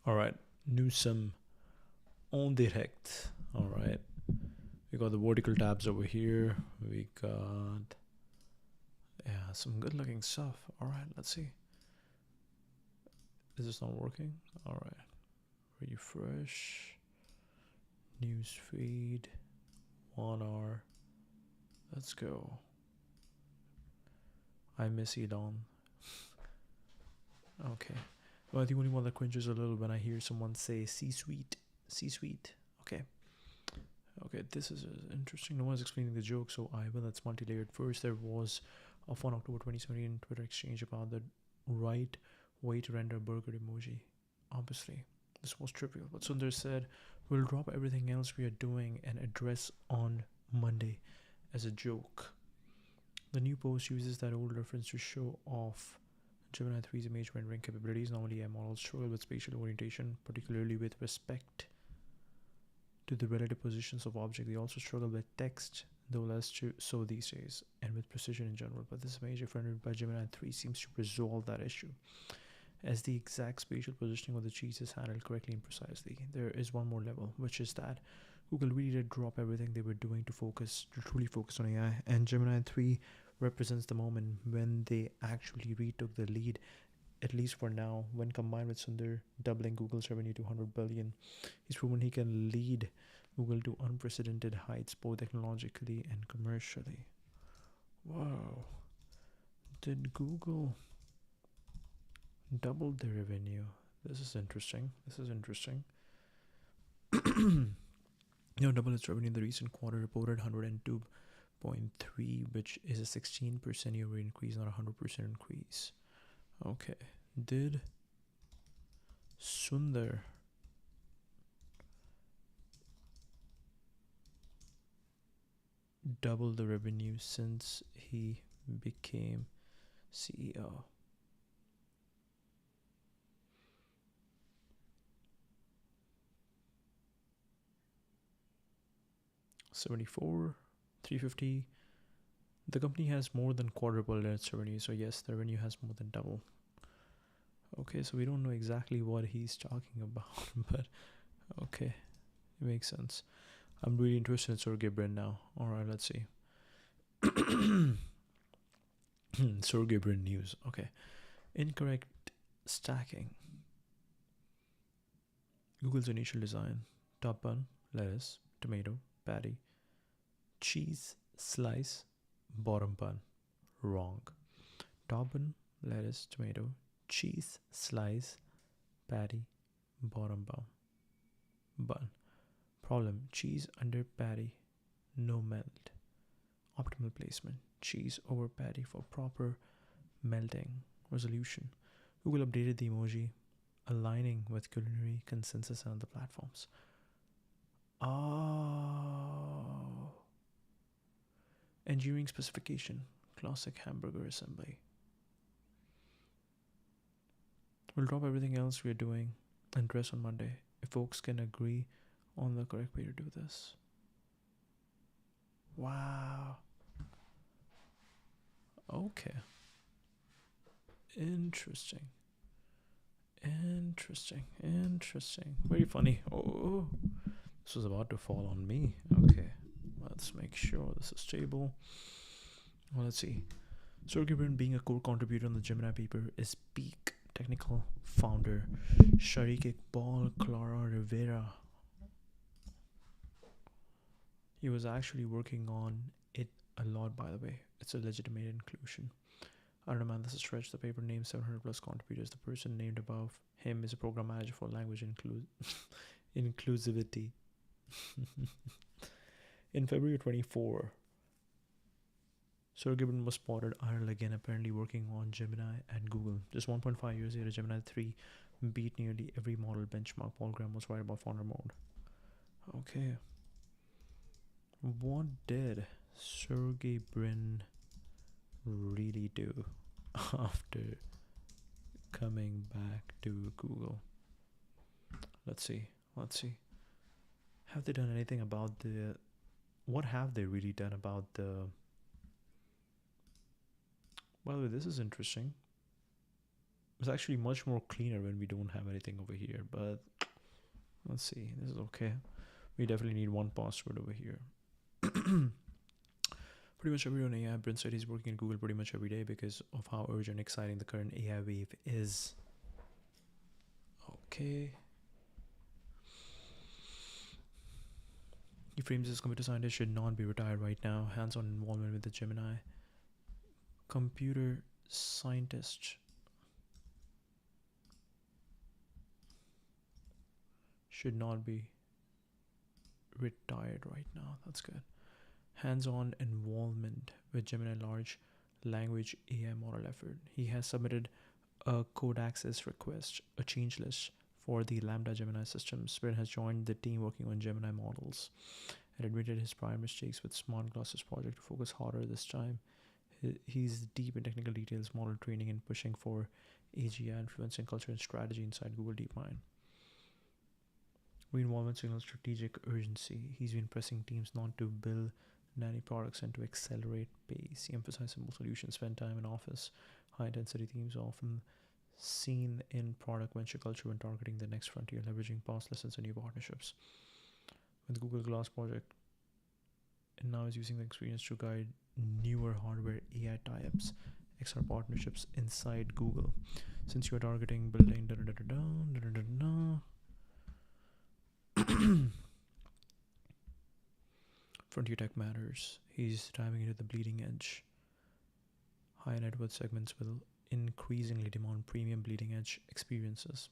All right, Newsome on direct. All right, we got the vertical tabs over here. We got some good looking stuff. All right, let's see. Is this not working? All right, refresh. News feed. 1 hour. Let's go. I miss Elon. Okay. Well, the only one that cringes a little when I hear someone say C-suite. C-suite. Okay. Okay, this is interesting. No one's explaining the joke, so I will. That's multi-layered. First, there was a on October 2017 Twitter exchange about the right way to render a burger emoji. Obviously, this was trivial, but Sundar said, "We'll drop everything else we are doing and address on Monday," as a joke. The new post uses that old reference to show off Gemini 3's image rendering capabilities. Normally, AI models struggle with spatial orientation, particularly with respect to the relative positions of objects. They also struggle with text, though less so these days, and with precision in general. But this image, if rendered by Gemini 3, seems to resolve that issue, as the exact spatial positioning of the cheese is handled correctly and precisely. There is one more level, which is that Google really did drop everything they were doing to truly focus on AI, and Gemini 3 represents the moment when they actually retook the lead, at least for now. When combined with Sundar doubling Google's revenue to 100 billion, he's proven he can lead Google to unprecedented heights, both technologically and commercially. Wow. Did Google double their revenue? This is interesting. This is interesting. Double its revenue in the recent quarter, reported 102.3, which is a 16% year increase, not a 100% increase. Okay. Did Sundar double the revenue since he became CEO? $74, $350. The company has more than quadrupled its revenue, so yes, the revenue has more than double. Okay, so we don't know exactly what he's talking about, but okay, it makes sense. I'm really interested in Sergey Brin now. Alright, let's see. Sergey Brin news. Okay. Incorrect stacking. Google's initial design: top bun, lettuce, tomato, patty, cheese, slice, bottom bun. Wrong. Top bun, lettuce, tomato, cheese, slice, patty, bottom bun. Problem: cheese under patty, no melt. Optimal placement: cheese over patty for proper melting. Resolution: Google updated the emoji, aligning with culinary consensus on other platforms. Oh. Engineering specification: classic hamburger assembly. We'll drop everything else we're doing and dress on Monday, if folks can agree on the correct way to do this. Wow. Okay. Interesting. Interesting. Very funny. Oh, this was about to fall on me. Okay. Let's make sure this is stable. Well, let's see. Sergey Brin, being a core contributor on the Gemini paper, is peak technical founder Sharik Iqbal Clara Rivera. He was actually working on it a lot, by the way. It's a legitimate inclusion. I don't know, man, this is a stretch. The paper names 700 plus contributors. The person named above him is a program manager for language inclusivity. In February 24, Sergey Brin was spotted idle again, apparently working on Gemini at Google. Just 1.5 years later, Gemini 3 beat nearly every model benchmark. Paul Graham was right about founder mode. Okay. What did Sergey Brin really do after coming back to Google? Let's see. Have they done anything about the... What have they really done about the... By the way, this is interesting. It's actually much more cleaner when we don't have anything over here, but let's see. This is okay. We definitely need one password over here. Pretty much everyone in AI, Brent said he's working at Google pretty much every day because of how urgent and exciting the current AI wave is. Okay. He frames this computer scientist should not be retired right now. Hands-on involvement with the Gemini. Computer scientist should not be retired right now. That's good. Hands-on involvement with Gemini large language AI model effort. He has submitted a code access request, a change list for the Lambda Gemini system. Spirit has joined the team working on Gemini models and admitted his prior mistakes with Smart Glasses project to focus harder this time. He's deep in technical details, model training, and pushing for AGI influencing culture and strategy inside Google DeepMind. Re-involvement signals strategic urgency. He's been pressing teams not to build nanny products and to accelerate pace. He emphasized simple solutions, spend time in office. High-intensity themes are often seen in product venture culture when targeting the next frontier, leveraging past lessons and new partnerships. With Google Glass project, and now is using the experience to guide newer hardware AI tie-ups, XR partnerships inside Google. Since you are targeting building Frontier Tech matters. He's diving into the bleeding edge. High net worth segments will increasingly demand premium bleeding edge experiences.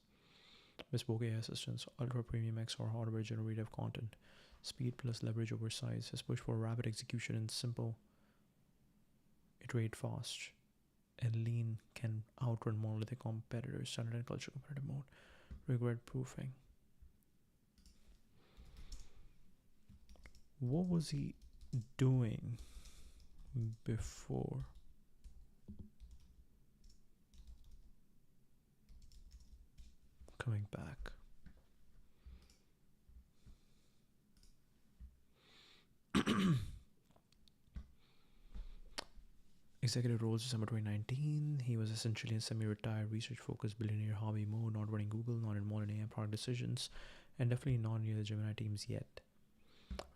Bespoke AI assistants, ultra premium XR hardware generative content, speed plus leverage over size. His push for rapid execution and simple, iterate fast, and lean can outrun monolithic competitors. Standard and culture competitive mode. Regret proofing. What was he doing before? Coming back. Executive roles December 2019. He was essentially a semi-retired, research-focused billionaire hobby mode, not running Google, not involved in AI product decisions, and definitely not near the Gemini teams yet.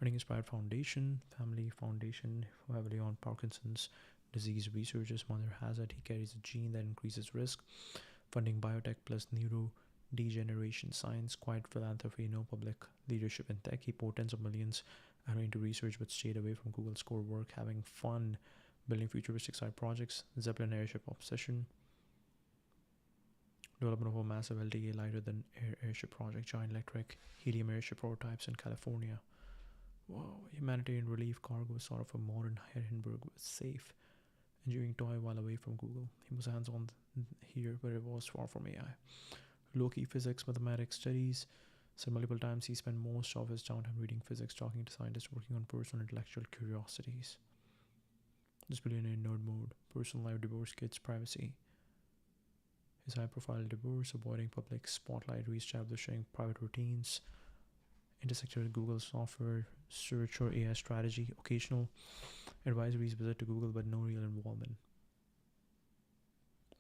Running his private foundation, family foundation, heavily on Parkinson's disease research. His mother has it. He carries a gene that increases risk. Funding biotech plus neurodegeneration science. Quiet philanthropy, no public leadership in tech. He poured tens of millions into research but stayed away from Google's core work, having fun building futuristic side projects. Zeppelin airship obsession. Development of a massive LDA lighter than airship project. Giant electric helium airship prototypes in California. Whoa, humanitarian relief cargo was sort of a modern Hindenburg was safe, enjoying toy while away from Google. He was hands-on here, but it was far from AI. Low-key physics, mathematics, studies. Said multiple times he spent most of his downtime reading physics, talking to scientists, working on personal intellectual curiosities. This billionaire nerd mode, personal life, divorce, kids, privacy. His high-profile divorce, avoiding public spotlight, re-establishing private routines. Intersected with Google software, search or AI strategy, occasional advisories visit to Google but no real involvement.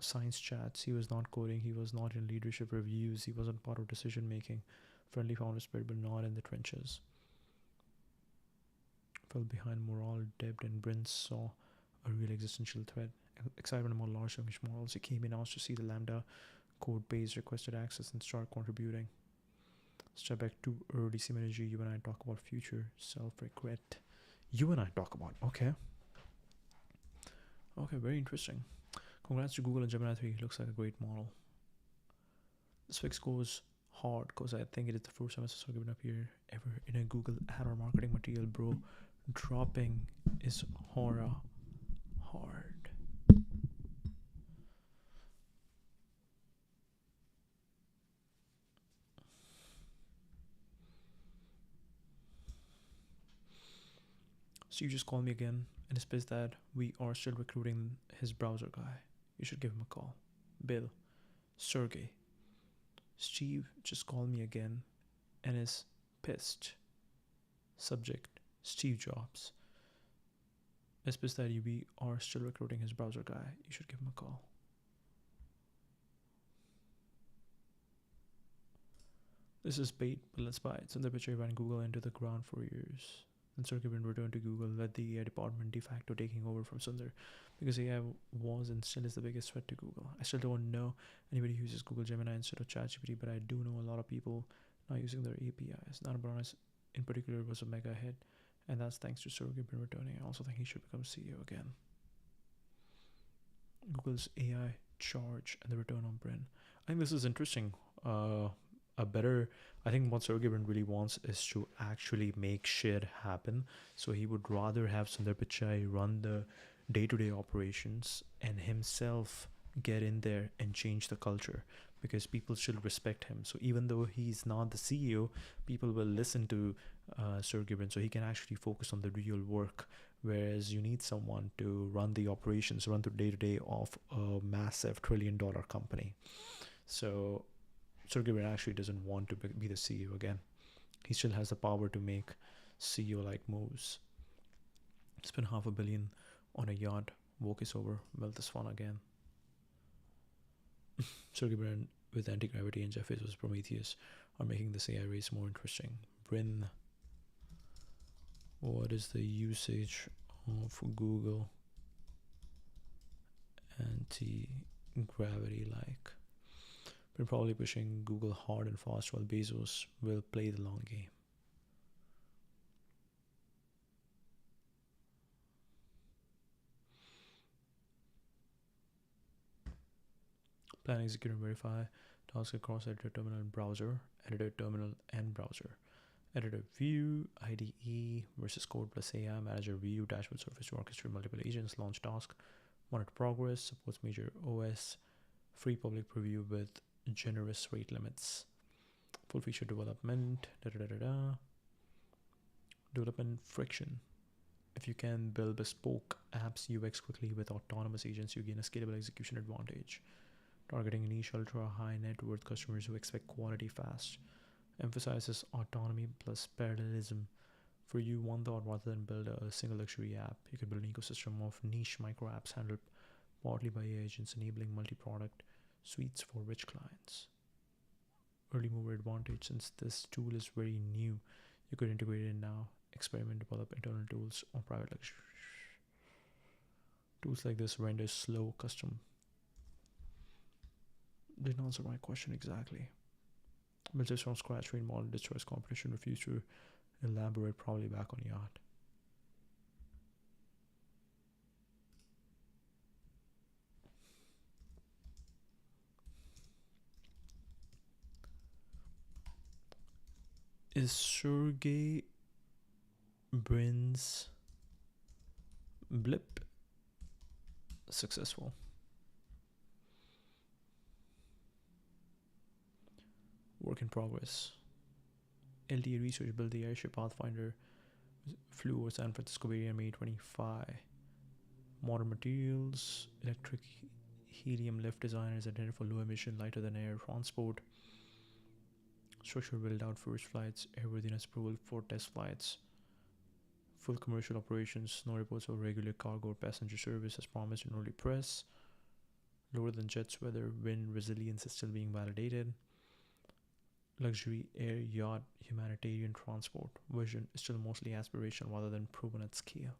Science chats, he was not coding, he was not in leadership reviews, he wasn't part of decision making. Friendly founder spirit but not in the trenches. Fell behind morale, depth, and Brent saw a real existential threat. Excitement among large language models. He came in asked to see the Lambda code base, requested access, and start contributing. Step back too early, synergy. You and I talk about future self-regret. You and I talk about. Okay, very interesting. Congrats to Google and Gemini 3. Looks like a great model. This fix goes hard because I think it is the first time I've given up here ever in a Google ad or marketing material, bro. Dropping is hard. So you just called me again and it's pissed that we are still recruiting his browser guy. You should give him a call. Bill, Sergey, Steve just called me again and is pissed. Subject, Steve Jobs. It's pissed that we are still recruiting his browser guy. You should give him a call. This is bait, but let's buy it. Sundar Pichai ran Google into the ground for years. And Sergey Brin returned to Google, led the AI department de facto, taking over from Sundar because AI was and still is the biggest threat to Google. I still don't know anybody who uses Google Gemini instead of ChatGPT, but I do know a lot of people not using their APIs. Nana Brown in particular was a mega hit, and that's thanks to Sergey Brin returning. I also think he should become CEO again. Google's AI charge and the return on Brin. I think this is interesting. I think what Sergey Brin really wants is to actually make shit happen. So he would rather have Sundar Pichai run the day-to-day operations and himself get in there and change the culture, because people should respect him. So even though he's not the CEO, people will listen to Sergey Brin, so he can actually focus on the real work. Whereas you need someone to run the operations, run the day-to-day of a massive trillion-dollar company. So Sergey Brin actually doesn't want to be the CEO again. He still has the power to make CEO-like moves. Spend $500 million on a yacht. Woke is over. Wealth is fun again. Sergey Brin with anti-gravity and Jeff Bezos' Prometheus are making this AI race more interesting. Brin, what is the usage of Google anti-gravity like? Been probably pushing Google hard and fast, while Bezos will play the long game. Plan, execute, and verify tasks across editor, terminal, and browser. Editor, terminal, and browser. Editor view, IDE versus code plus AI. Manager view, dashboard surface to orchestrate multiple agents. Launch task. Monitor progress. Supports major OS. Free public preview with generous rate limits. Full feature development. Development friction. If you can build bespoke apps UX quickly with autonomous agents, you gain a scalable execution advantage. Targeting niche ultra high net worth customers who expect quality fast. Emphasizes autonomy plus parallelism. For you, one thought rather than build a single luxury app. You can build an ecosystem of niche micro apps handled partly by AI agents, enabling multi-product suites for rich clients. Early mover advantage. Since this tool is very new, you could integrate it now. Experiment, develop internal tools or private luxury. Tools like this render slow custom. Didn't answer my question exactly. Built this from scratch, train model, destroys competition, refuse to elaborate, probably back on yacht. Is Sergey Brin's blip successful? Work in progress. LTA Research built the airship Pathfinder, flew over San Francisco Bay Area May 25. Modern materials, electric helium lift design is intended for low emission, lighter than air transport. Structure build out first flights, airworthiness approval for test flights. Full commercial operations, no reports of regular cargo or passenger service as promised in early press. Lower than jets, weather, wind resilience is still being validated. Luxury air yacht humanitarian transport version is still mostly aspirational rather than proven at scale.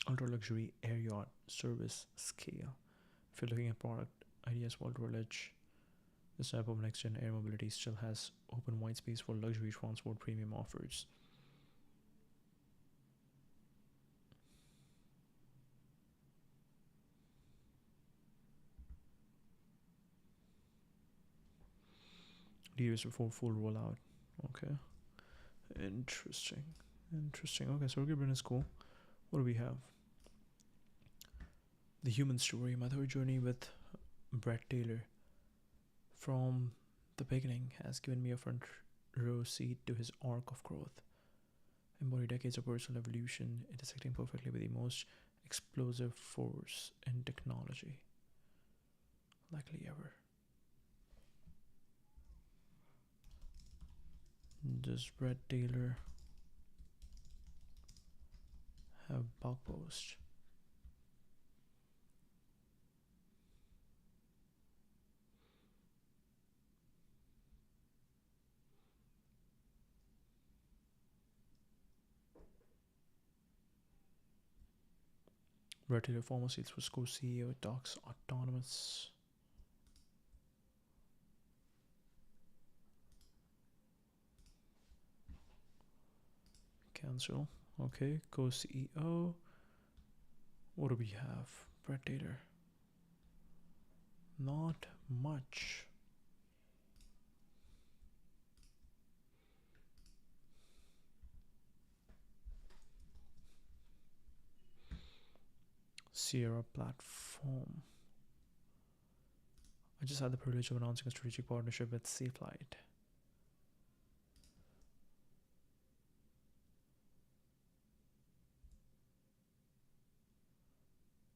Ultra luxury air yacht service scale. If you're looking at product ideas, Walter Ledge, this type of next gen air mobility still has open white space for luxury transport premium offers. Years before full rollout. Okay. Interesting. Okay, so Sergey Brin is cool. What do we have? The Human Story, my third journey with Brett Taylor from the beginning has given me a front row seat to his arc of growth. Embody decades of personal evolution, intersecting perfectly with the most explosive force in technology likely ever. Does Brett Taylor have blog post? Red Taylor Pharmacy, it was co-CEO, talks autonomous. Cancel. Okay, co-CEO. What do we have? Brett Taylor. Not much. Sierra Platform. I just had the privilege of announcing a strategic partnership with Safelite.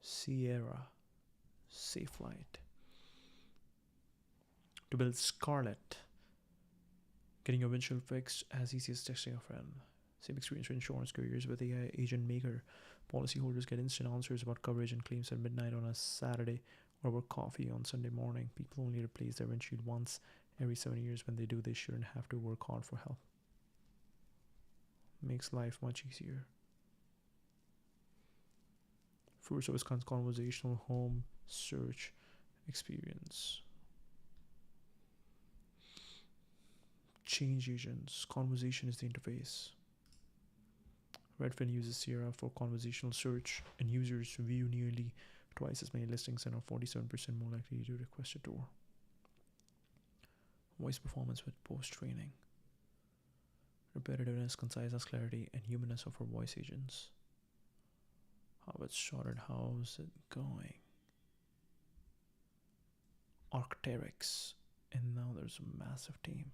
Sierra. Safelite. To build Scarlet. Getting your windshield fixed as easy as texting a friend. Same experience for insurance carriers with AI Agent Maker. Policyholders get instant answers about coverage and claims at midnight on a Saturday or over coffee on Sunday morning. People only replace their windshield once every 7 years. When they do, they shouldn't have to work hard for help. Makes life much easier. First of its conversational home search experience. Change agents. Conversation is the interface. Redfin uses Sierra for conversational search, and users view nearly twice as many listings and are 47% more likely to request a tour. Voice performance with post-training. Repetitiveness, conciseness, clarity, and humanness of our voice agents. How it's started, how's it going? Arc'teryx, and now there's a massive team.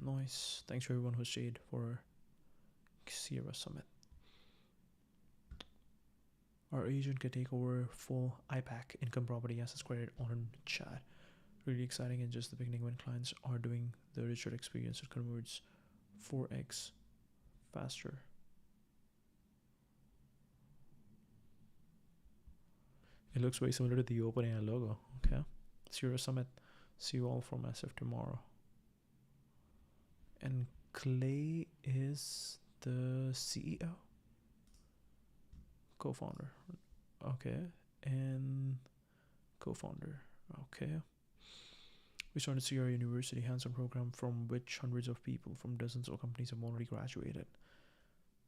Nice. Thanks for everyone who stayed for Sierra Summit. Our agent can take over full IPAC, income property assets credit on chat. Really exciting and just the beginning when clients are doing the richer experience. It converts 4x faster. It looks very similar to the OpenAI logo. Okay. Sierra Summit. See you all from SF tomorrow. And Clay is the CEO, co-founder. Okay. And co-founder. Okay. We started Sierra University hands-on program from which hundreds of people from dozens of companies have already graduated.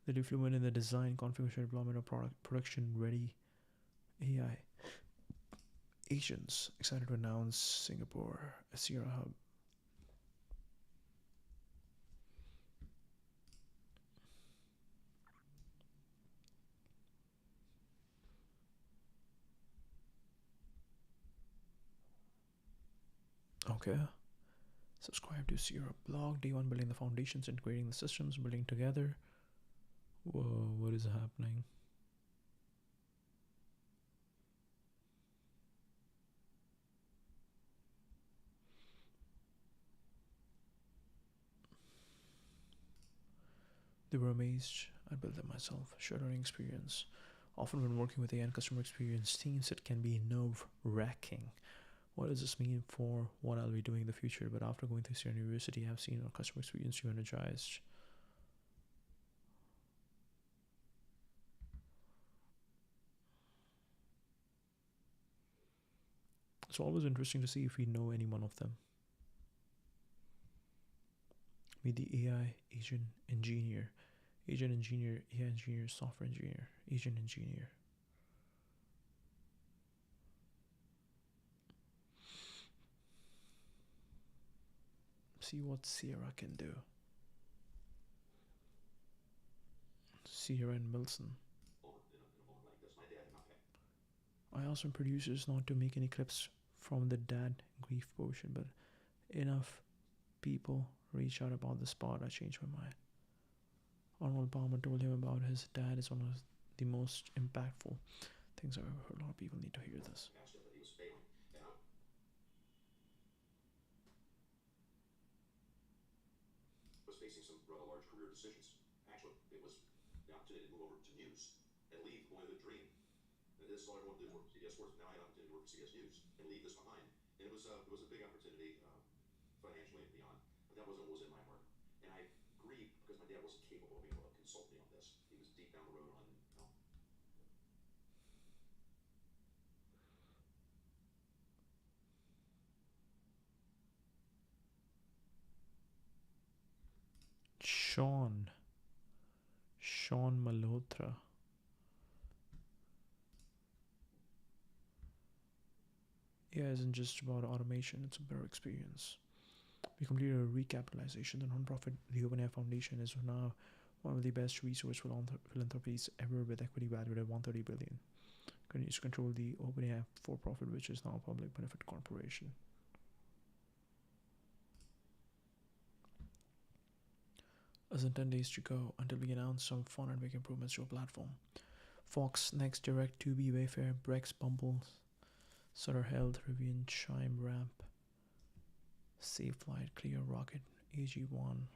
They'll be fluent in the design, configuration, deployment of production-ready AI agents. Excited to announce Singapore a Sierra hub. Okay. Subscribe to Sierra blog. Day one, building the foundations, integrating the systems, building together. Whoa, what is happening? They were amazed. I built them myself. Shared learning experience. Often when working with AI and customer experience teams, it can be nerve-wracking. What does this mean for what I'll be doing in the future? But after going through Sierra University, I've seen our customer experience energized. It's always interesting to see if we know any one of them. Meet the AI agent engineer. Agent engineer, AI engineer, software engineer, agent engineer. See what Sierra can do. Sierra and Wilson. I asked some producers not to make any clips from the dad grief portion, but enough people reach out about the spot. I changed my mind. Arnold Palmer told him about his dad is one of the most impactful things I've ever heard. A lot of people need to hear this. Was facing some rather large career decisions. Actually, it was the opportunity to move over to news and leave boyhood dream. And this is all I wanted to do, work for CBS Sports. Now I had an opportunity to work for CBS News and leave this behind. And it was a big opportunity financially and beyond. But that wasn't what was in my heart. And I grieved because my dad wasn't capable of being able to Sean Malhotra. AI isn't just about automation, it's a better experience. We completed a recapitalization. The nonprofit The OpenAI Foundation is now one of the best resource philanthropies ever, with equity valued at 130 billion. Continues to control the OpenAI for-profit, which is now a public benefit corporation. Less than 10 days to go until we announce some fun and big improvements to our platform. Fox, Next, Direct, Tubi, Wayfair, Brex, Bumble, Sutter Health, Rivian, Chime, Ramp, Safe Flight, Clear Rocket, AG1,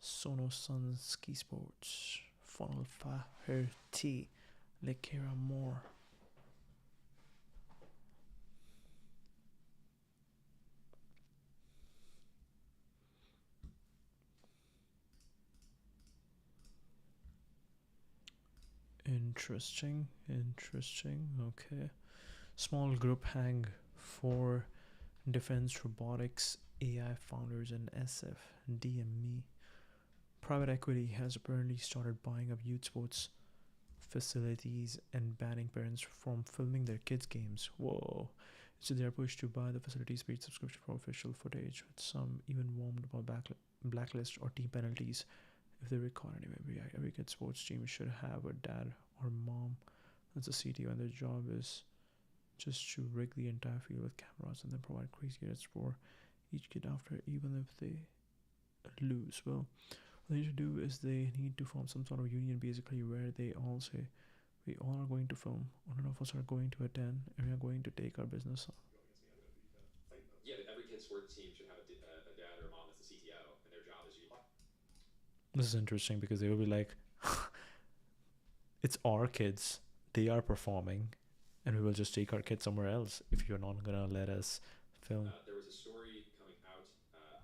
Sonos Sun, Ski Sports, Funnel Faherty, Lekera More. Interesting. Okay. Small group hang for Defense Robotics AI founders and SF DME. Private equity has apparently started buying up youth sports facilities and banning parents from filming their kids' games. Whoa. So their push to buy the facilities paid subscription for official footage, with some even warned about blacklist or team penalties if they record anyway. Every kid sports team should have a dad or mom that's a CTO, and their job is just to rig the entire field with cameras and then provide crazy edits for each kid after, even if they lose. Well, what they need to do is they need to form some sort of union, basically, where they all say, we all are going to film, none of us are going to attend, and we are going to take our business on. Yeah, every kid sports team should have a dad or a mom that's the CTO, and their job is to. This is interesting because they will be like, it's our kids, they are performing, and we will just take our kids somewhere else if you're not gonna let us film. There was a story coming out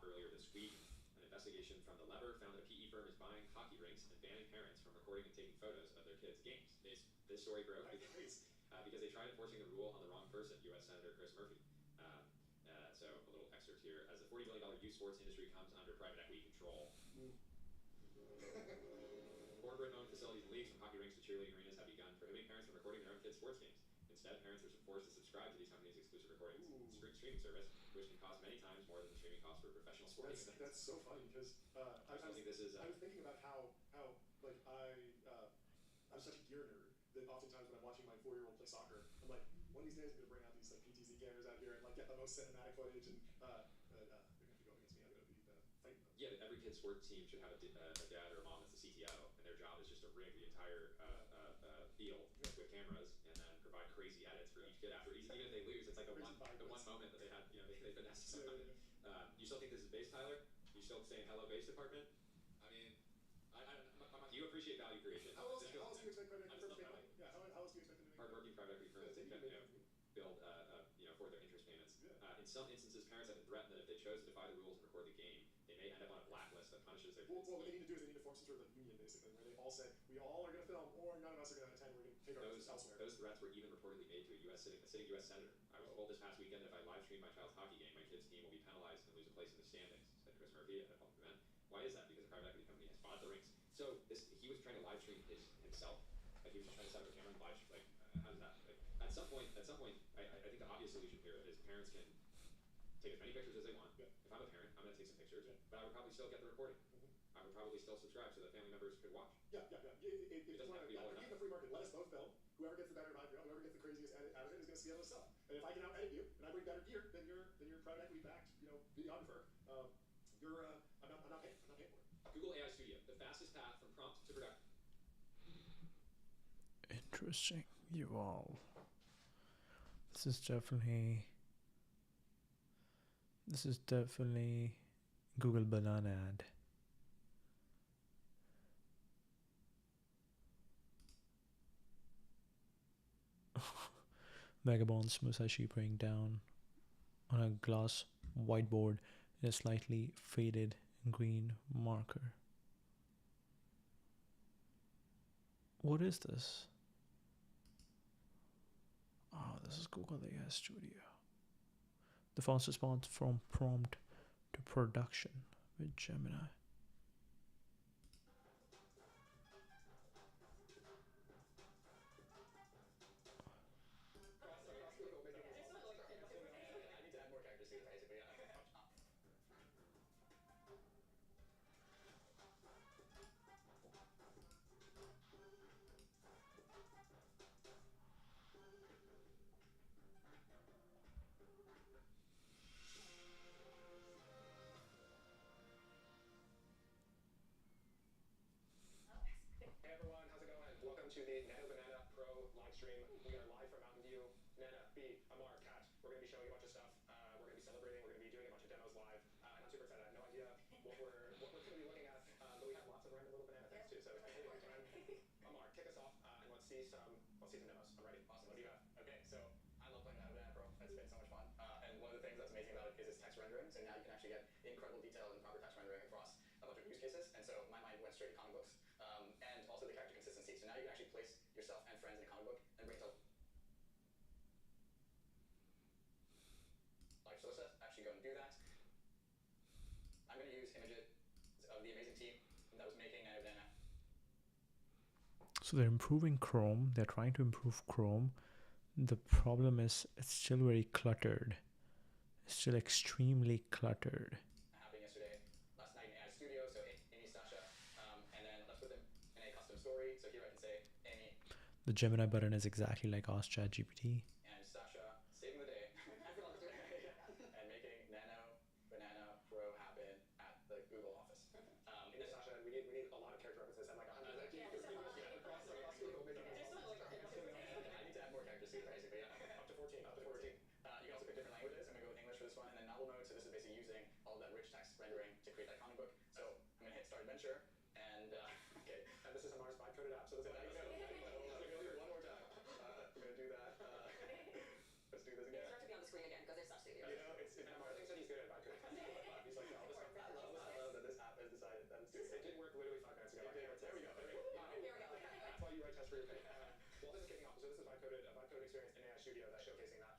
earlier this week. An investigation from The Lever found that a PE firm is buying hockey rinks and banning parents from recording and taking photos of their kids' games. This story broke because they tried enforcing the rule on the wrong person, U.S. Senator Chris Murphy. So a little excerpt here. As the $40 billion youth sports industry comes under private equity control, corporate-owned facilities and leagues, from hockey rinks to cheerleading arenas, have begun prohibiting parents from recording their own kids' sports games. Instead, parents are forced to subscribe to these companies' exclusive recording streaming service, which can cost many times more than the streaming costs for professional sporting events. That's so funny because I was thinking about how like I'm such a gear nerd that oftentimes when I'm watching my 4-year-old play soccer, I'm like, one of these days I'm gonna bring out these like PTZ cameras out here and like get the most cinematic footage, and they're gonna have to go up against me. I'm gonna be fighting them. Yeah, every kid sports team should have a dad or a mom that's the CTO, and their job is just to rig the entire field with cameras and then provide crazy edits for each kid after. Even if they lose, it's like the one moment that they had, they finessed someone. You still think this is base, Tyler? You still saying hello, base department? I mean, do you appreciate value creation? How else do you expect private equity firms to make money? Yeah, how else do you expect them to make money? Hardworking private equity firms that build for their interest payments. In some instances, parents have been threatened that if they chose to defy the rules and record the game, they may end up on a blacklist that punishes their kids. Well, what they need to do is they need to form some sort of like union, basically, where they all say, we all are going to film, or none of us are going to attend. We're going to take our business elsewhere. Those threats were even reportedly made to a sitting U.S. senator. I was told this past weekend that if I live stream my child's hockey game, my kid's team will be penalized and lose a place in the standings, said Chris Murphy at a public event. Why is that? Because a private equity company has bought the rinks. So he was trying to live stream himself. Like, he was just trying to set up a camera and live stream. Like, how does that? Like, at some point, I think the obvious solution here is parents can take as many pictures as they want. Yeah. If I'm a parent, I'm going to take some pictures, yeah, but I would probably still get the recording. I would probably still subscribe so that family members could watch. Yeah. If you want to compete in the free market, let us both film. Whoever gets the better vibe, whoever gets the craziest edit out of it is going to be able to sell. And if I can out edit you and I bring better gear, then you're private equity backed, videographer. I'm not paying for it. Google AI Studio, the fastest path from prompt to production. Interesting. You all. This is definitely Google banana ad. Vagabonds Musashi praying down on a glass whiteboard in a slightly faded green marker. What is this? Oh, this is Google AI Studio. The fastest path from prompt to production with Gemini. suite, basically. Yeah. Hey everyone, how's it going? Welcome to the Nano Banana Pro live stream. We are live from Mountain View. Nana, B, Amar, Kat, we're going to be showing you a bunch of stuff. We're going to be celebrating. We're going to be doing a bunch of demos live, and I'm super excited. I have no idea what we're going to be looking at, but we have lots of random little banana things too. So it's going to be a good time. Amar, kick us off, and let's see some demos. I'm ready. Awesome. What do you have? Okay, so I love playing Nano Banana Pro. It's been so much fun. And one of the things that's amazing about it is its text rendering. So now you can actually get incredible detail and proper text rendering across a bunch of use cases. And so my mind went straight to comic books. And also the character consistency. So now you can actually place yourself and friends in a comic book and bring it to life. So let's actually go and do that. I'm going to use images of the amazing team that was making Nano Banana. So they're improving Chrome. They're trying to improve Chrome. The problem is it's still very cluttered. It's still extremely cluttered. Happening yesterday, last night in AI Studio. So Amy, Stasha, and then let's put them in a custom story. So here I can say Amy. The Gemini button is exactly like Ask ChatGPT. And Sasha saving the day and making Nano Banana Pro happen at the Google office. Sasha, we need a lot of character references and like 100 across Google making this awesome. I need to add more characters to it, basically. Yeah. Up to 14. Up to 14. You can also pick different languages. I'm going to go with English for this one, and then novel mode. So this is basically using all of that rich text rendering to create that comic book. So I'm going to hit Start Adventure, and okay. And this is Amar's vibe coded app. So let's go. Let me go here one more time. I'm going to do that. Let's do this again. Start to be on the screen again because they're such studios. You know, it's Amar thinks that he's good at vibe coding. He's like, all this stuff. I love that this app has decided that it's It did work literally 5 minutes ago. There we go. There we go. That's why you write tests for your pay. Well, this is kicking off. So this is a vibe coded experience in AI Studio that's showcasing that.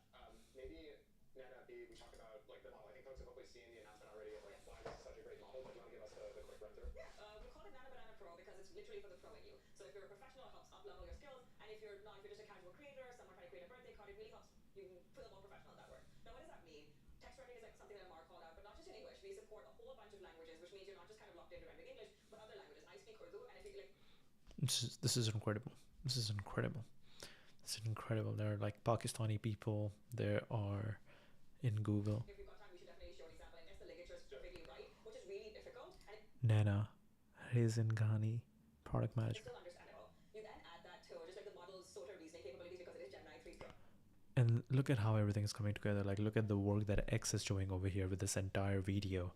Maybe Nana, B, we talk about like the model. I think folks have hopefully seen the announcement already of like why this is such a great model. But do you want to give us the quick run through? We call it Nano Banana Pro because it's literally for the pro in you. So if you're a professional, it helps up-level your skills. And if you're not, if you're just a casual creator, someone trying to create a birthday card, it really helps you feel more professional at that work. Now, what does that mean? Text rendering is like something that Amar called out, but not just in English. We support a whole bunch of languages, which means you're not just kind of locked into rendering English, but other languages. I speak Urdu, and if you like, This is incredible. This is incredible. This is incredible. There are like Pakistani people. There are in Google. if we've got time, we should definitely show an example. I guess the ligatures perfectly right, which is really difficult, and Nana, Ghani, product it's manager. still understandable. You then add that to just like the model's sort of reasoning capabilities because it is Gemini 3 Pro. And look at how everything is coming together. Like, look at the work that X is showing over here with this entire video.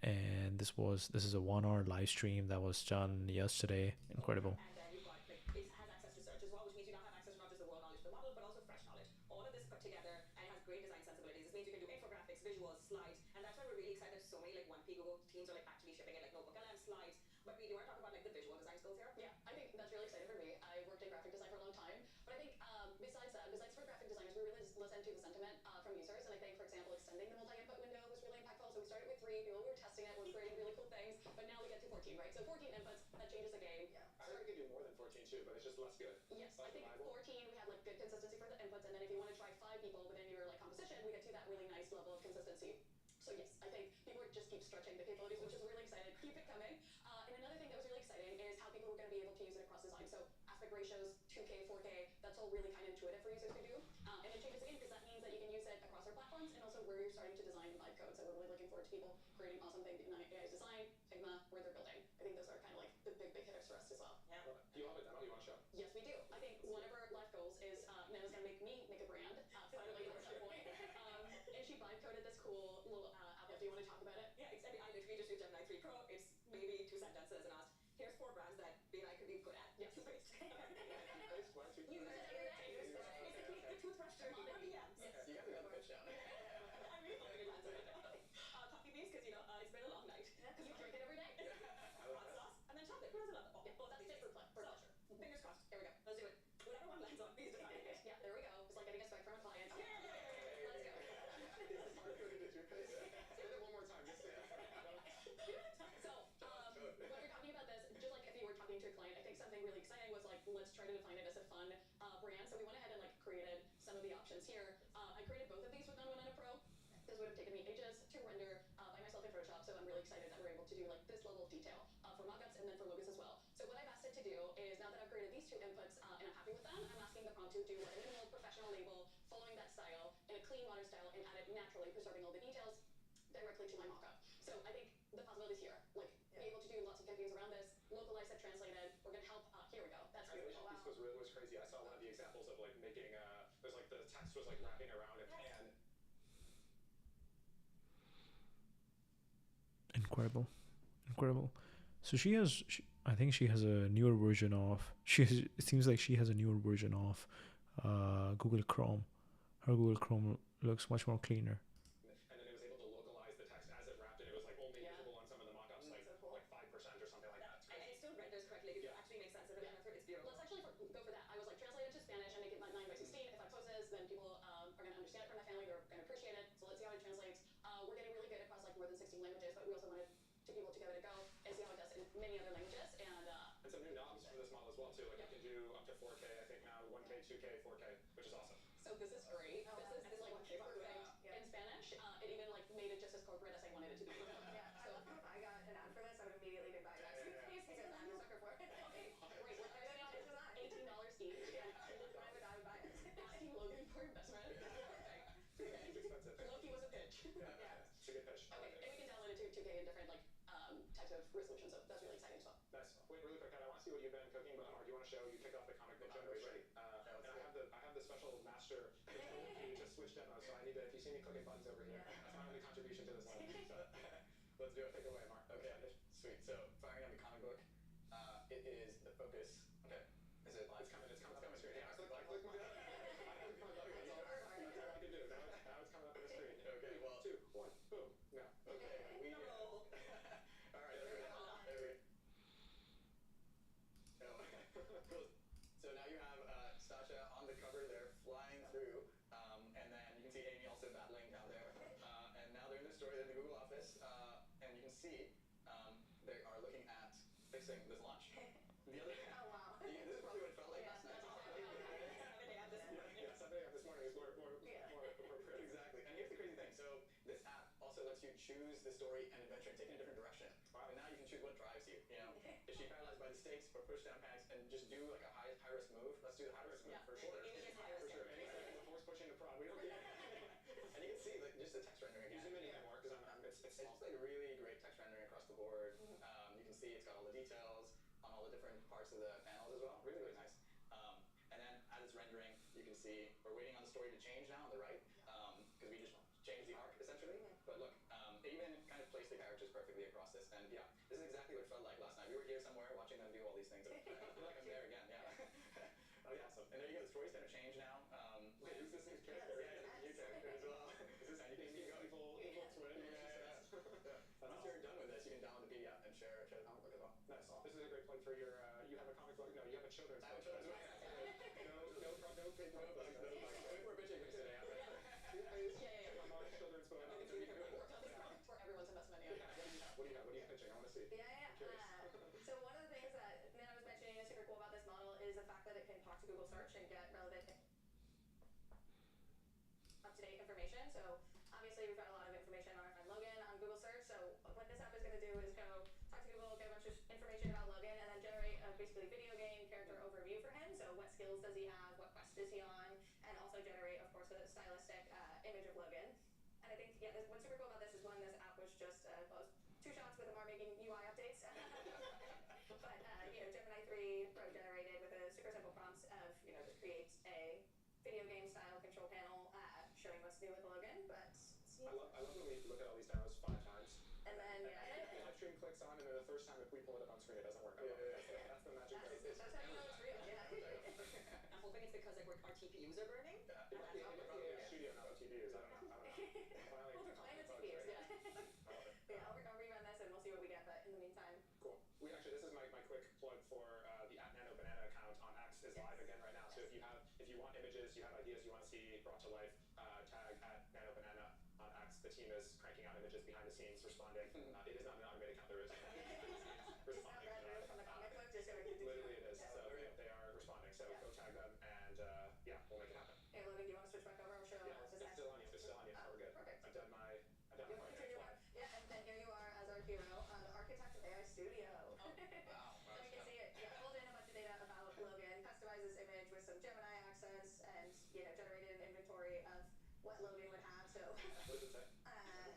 And this is a 1 hour live stream that was done yesterday. Incredible. And then you've got like it has access to search as well, which means you now have access to not just the world knowledge of the model, but also fresh knowledge. All of this put together, and it has great design sensibilities. This means you can do infographics, visuals, slides, and that's why we're really excited. So many like 1P Google teams are like actually shipping it like Notebook LM slides. But we do want to talk about like the visual design skills here. Yeah, I think that's really exciting for me. I worked in graphic design for a long time, but I think besides that, besides for graphic designers, we really listen to the sentiment from users. And I think, for example, extending the multi-input window was really impactful. So we started with 3, we were testing it, we're creating really cool things, but now we get to 14, right? So 14 inputs, that changes the game. I think we can do more than 14 too, but it's just less good. Yes, I Less think reliable. 14, we have like good consistency for the inputs, and then if you want to try 5 people within your like composition, we get to that really nice level of consistency. So yes, I think people just keep stretching the capabilities, which is really exciting. Keep it coming. And another thing that was really exciting is how people were going to be able to use it across design. So aspect ratios, 2K, 4K, that's all really kind of intuitive for users to do. And it changes again because that means that you can use it across our platforms and also where you're starting to design and vibe code. So we're really looking forward to people creating awesome things in AI's design, Figma, where they're building. I think those are kind of like the big hitters for us as well. Yeah. Do you have a demo you want to show? Yes, we do. I think one of our life goals is Nana's going to make me make a brand. Finally, at some point. And she vibe coded this cool little app. Do you want to talk about it? Yeah, exactly. I literally just use Gemini 3 Pro. It's maybe 2 sentences and asked, here's 4 brands that B and I could be good at. Yes. Basically. You use it every day. Basically, the toothbrush journey for DMs. You guys have got the pitch down. I'm really hoping it lands on it. Coffee beans, because it's been a long night. You drink it every day. Hot sauce, and then chocolate. Who doesn't love it? Oh, both That's these just for days. pleasure. So, fingers crossed. Here we go. Let's do it. Whatever one lands on, please define it. Yeah, there we go. It's like getting a spec from a client. Yeah. Let's go. Hard coded into your face. Say that one more time. Just say it. So, when you're talking about this, just like if you were talking to a client, I think something really exciting was like, let's try to define it as a fun brand. So we went ahead and like created some of the options here. I created both of these with Nano Banana Pro because would have taken me ages to render by myself in Photoshop. So I'm really excited that we're able to do like this level of detail for mockups and then for logos as well. So what I've asked it to do is, now that I've created these two inputs and I'm happy with them, I'm asking the prompt to do a minimal professional label following that style in a clean modern style and add it naturally, preserving all the details directly to my mockup. So I think the possibilities here, like be able to do lots of campaigns around this, localized it, translated. We're gonna help. Here we go. That's Translation beautiful. piece was crazy. I saw one of the examples of like making there's like the text was like wrapping around a pan. Incredible, incredible. So I think she has a newer version of. It seems like she has a newer version of Google Chrome. Her Google Chrome looks much more cleaner. And then it was able to localize the text as it wrapped it. It was like only visible on some of the mockups, like so cool. like 5% or something like that. It's And crazy. it still renders correctly. Like, it actually makes sense. It really runs through. It's beautiful. Let's actually go for that. I was like, translate it to Spanish and make it 9:16. If I poses, then people are going to understand it from my family. They're going to appreciate it. So let's see how it translates. We're getting really good across like more than 16 languages, but we also wanted people to give it a go and see how it does in many other languages. And some new knobs for this model as well too. Like you can do up to 4K, I think now 1K, 2K, 4K, which is awesome. so this is great. Oh, This is like perfect. perfect in Spanish. It even like made it just as corporate as I wanted it to be. Yeah, I love how if I got an ad for this, I would immediately be buying that suitcase because I'm a sucker for it. Okay, great. We're Everything else is design. $18 each. Yeah, I would buy it. Asking Logan for investment. It's expensive. Loki was a pitch. Yeah, it's a good pitch. I Okay, like and we it. can download it to 2K in different like types of resolution, so that's really exciting as well. Nice. Wait, really quick, I want to see what you've been cooking, but Amar, do you want to show? You kicked off the comic book Comic demos, book, right? And I have the special master control key to switch demos, so I need to. If you see me clicking buttons over here, that's my only contribution to this level. So Let's do it. take it away, Amar. Okay, sweet. So firing up the comic book. It is the focus. Okay, is it live? It's coming up on the screen. Yeah, I clicked my button. That's all I can do. Now it's coming up on the screen. Okay, well. 2, 1, boom. No. Okay, we. No. All right, there we go. There we go. Cool. So now you have Sasha on the cover there, flying through, and then you can see Amy also battling down there. And now they're in the story in the Google office, and you can see they are looking at fixing this launch. The other. Oh, wow. This is probably what it felt like last night. 7 a.m. this morning. Yeah, 7 a.m. this morning is more appropriate. Exactly. And here's the crazy thing. So this app also lets you choose the story and adventure and take it in a different direction. Wow. And now you can choose what drives you. You know, is she paralyzed by the stakes or push down panics and just do like a high risk move? Let's do the high risk move for sure. Amy is high For risk. sure. Anything the force pushing to prod. We don't get And you can see like just the text rendering You again. zoom in even more because it's It's small. just like really great text rendering across the board. You can see it's got all the details on all the different parts of the panels as well. Really, really nice. And then as it's rendering, you can see we're waiting on the story to change now on the right because we just changed the arc essentially. But look, it even kind of placed the characters perfectly across this. And yeah, this is exactly what it felt like last night. We were here somewhere watching them do all these things. I feel like I'm there again. Yeah. Oh yeah. Awesome. And there you go. The story's going to change now. Wait, who's this new character? Yeah, it's a new character as well. Is this evil twin? Once you're done with this, you can download the PDF and share the comic book as well. Nice. This is a great plug for your. You have a comic book. No, you have a children's I have book. a children's book. No paid plugs. We're bitching today. Amar's children's book. For everyone's investment, yeah. What do you have? What are you pitching? I want to see. Yeah. So one of the things that Nana was mentioning is super cool about this model is the fact that it can talk to Google search and get relevant up-to-date information. So obviously we've got a lot of information on our friend Logan on Google search. So what this app is going to do is go talk to Google, get a bunch of information about Logan, and then generate a basically video game character overview for him. So what skills does he have? What quest is he on? And also generate, of course, a stylistic image of Logan. And I think, yeah, what's super cool about this is one, this app was just, well, 2 shots with Amar making UI updates. But, Gemini 3 Pro generated with a super simple prompts of, just create a video game style control panel showing what's new with Logan. But I love when we look at all these demos 5 times. And then, The live stream clicks on, and then the first time if we pull it up on screen, it doesn't work. That's the magic. that's how you know it's real. Yeah. I'm hoping it's because like our TPUs are burning. Studio, not the TVs. I don't know. Well, they're playing the TVs, yeah. Yeah, I'll rerun this and we'll see what we get. But in the meantime, Cool. This is my quick plug for the @NanoBanana account on X is live again right now. So if you want images, you have ideas you want to see brought to life, tag @NanoBanana on X. The team is cranking out images behind the scenes, responding. It is not an automated account. There is responding. from the comic book, just Literally, it is. Yeah. So they are responding. So go tag them, and we'll make it happen. Hey, Logan, do you want to switch back over? I'm sure Yeah, it's still on you. It's still on you. Oh, We're good. perfect. I've done my Studio. Wow. So we can see it, pulled in a bunch of data about Logan, customized his image with some Gemini accents, and generated an inventory of what Logan would have. So What does it say?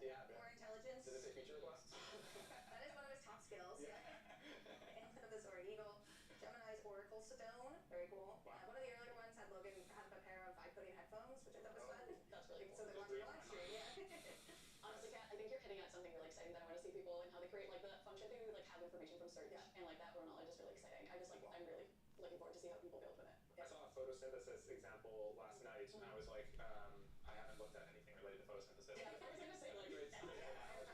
Yeah. more intelligence. Does it say feature requests? That is one of his top skills. And of the Sword Eagle. Gemini's Oracle Stone, very cool. Wow. One of the earlier ones had Logan have a pair of vibe-coding headphones, which I thought was fun. That's really So cool. they're watching the live stream, Honestly, Kat, I think you're hitting at something really exciting that I want to see people and how they create like the function to like have information from search and like that raw knowledge is really exciting. I just like I'm really looking forward to see how people build with it. I saw a photosynthesis example last night, and I was like, I haven't looked at anything related to photosynthesis. Yeah, I was gonna say like Great stuff.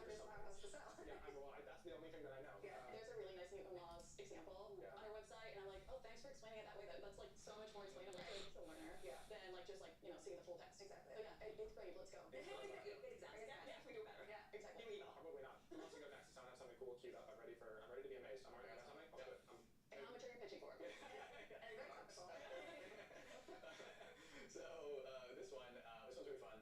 There's a lot of us to sell. That's the only thing that I know. there's a really nice Newton Laws example Yeah. on our website, and I'm like, oh, thanks for explaining it that way. That's like so much more explainable to the learner than like just like seeing the full text. Exactly. So yeah, eighth grade, let's go. Exactly. Yeah, we do better. Yeah, exactly. New email. Probably not. Who wants to go next? Does someone have something cool queued up? I'm ready to be amazed. I'm already got something. I'll do it. And how much are you pitching for? And very topical. So this one's really fun.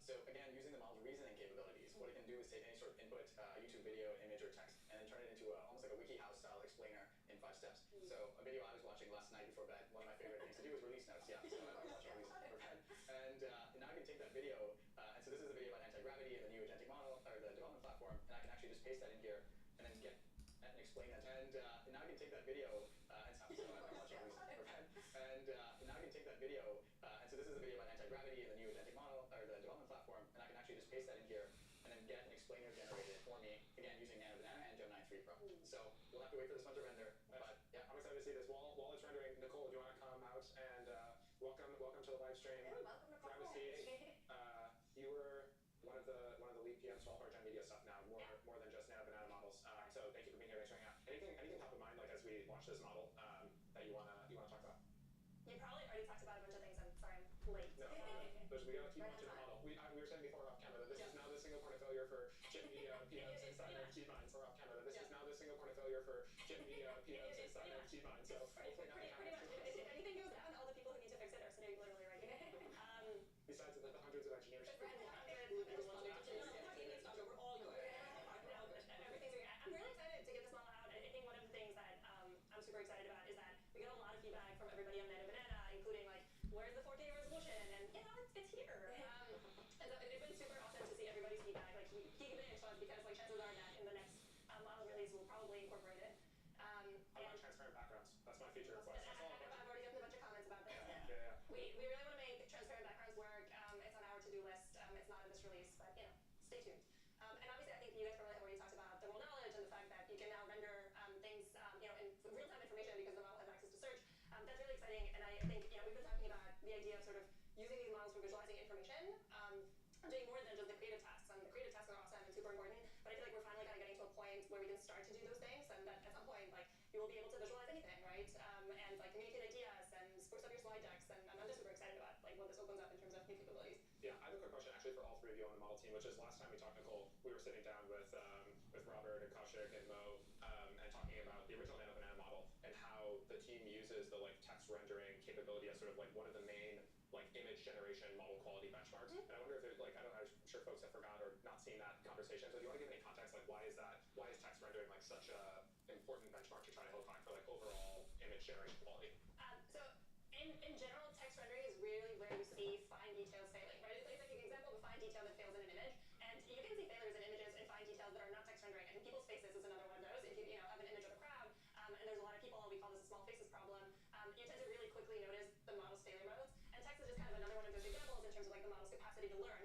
So again, using the model's reasoning capabilities, what it can do is take any sort of input, YouTube video, image, or text, and then turn it into almost like a WikiHow style explainer in 5 steps. So a video I was watching last night before bed, one of my favorite things to do is release notes. Yeah, so I was watching release notes before bed. And now I can take that video, and so this is a video about anti-gravity and the new agentic model, or the development platform, and I can actually just paste that in here and then get and explain that. And now I can take that video, and so I'm watching release notes before bed. And now I can take that video, and so this is a video about anti-gravity and the new agentic model, or the development platform, and I can actually just paste that in here and then get an explainer generated for me, again using Nano Banana and Gemini 3 Pro. So we'll have to wait for this one to render, but yeah, I'm excited to see this. While it's rendering, Nicole, do you want to come out and welcome to the live stream? Yeah, welcome to Grab a seat. You were one of the lead PMs for all of our Gen Media stuff now, more than just Nano Banana models. So thank you for being here. Thanks for hanging out. Anything top of mind, like as we launch this model, that you wanna talk about? You probably already talked about a bunch of things. I'm sorry, I'm late. No, we gotta keep launching the model. We were saying before off camera that this is now the single point of failure for Gen Media PMs inside of Gmind. We're off camera. This is now the single point of failure for Gen Media PMs inside of Gmind. So hopefully nothing happens. If anything goes down, all the people who need to fix it are sitting literally right here. Besides the hundreds of engineers. We're all good. I'm really excited to get this model out. I think one of the things that I'm super excited about is that we get a lot of feedback from everybody on Nano Banana, including like, where's the 4K resolution? And it's here. And so it's been super awesome to see everybody's feedback. Like keep it in response because like chances are that in the next model release we'll probably incorporate it. I want transparent backgrounds. That's my feature request. That's all. I've already gotten a bunch of comments about this. Yeah. We really want to make transparent backgrounds work. It's on our to-do list. It's not in this release, but stay tuned. And obviously, I think you guys probably have already talked about the raw knowledge and the fact that you can now render things, in real-time information because the model has access to search. That's really exciting, and I think we've been talking about the idea of sort of using these models for visualizing information, doing more than just the creative tasks. And the creative tasks are awesome and super important, but I feel like we're finally kind of getting to a point where we can start to do those things, and that at some point, like you will be able to visualize anything, right? And like communicate ideas and spruce up your slide decks, and I'm just super excited about like what this opens up in terms of new capabilities. Yeah, I have a quick question actually for all 3 of you on the model team, which is last time we talked, Nicole, we were sitting down with Robert and Kaushik and Mo and talking about the original Nano Banana model and how the team uses the like text rendering capability as sort of like one of the main like image generation model quality benchmarks. And I wonder if there's like, I don't know, I'm sure folks have forgot or not seen that conversation. So do you want to give any context, like why is text rendering like such a important benchmark to try to hold on for like overall image generation quality? So in general, text rendering is really where you see fine details failing, right? It's like an example of a fine detail that fails in an image, and you can see failures in images and fine details that are not text rendering. And people's faces is another one of those. If you have an image of a crowd, and there's a lot of people, we call this a small faces problem. You tend to really quickly notice the model's failure modes, and text is just kind of another one of those examples in terms of like the model's capacity to learn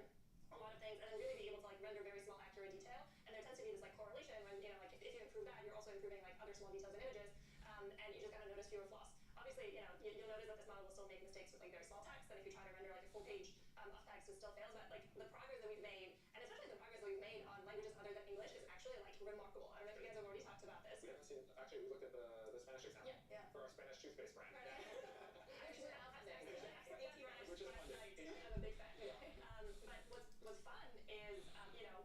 a lot of things and then really be able to like render very small accurate detail. And there tends to be this like correlation when like if you improve that, you're also improving like other small details in images, and you just kind of notice fewer flaws. Obviously, you'll notice that this model will still make mistakes with like very small text, and if you try to render like a full page of text, it still fails. But like the progress that we've made, and especially the progress that we've made on languages other than English, is actually like remarkable. I don't know if you guys have already talked about this. We haven't seen. Actually, we looked at the Spanish example for our Spanish toothpaste brand. Right. Actually, Which is fun. I'm a big fan. But what's fun is,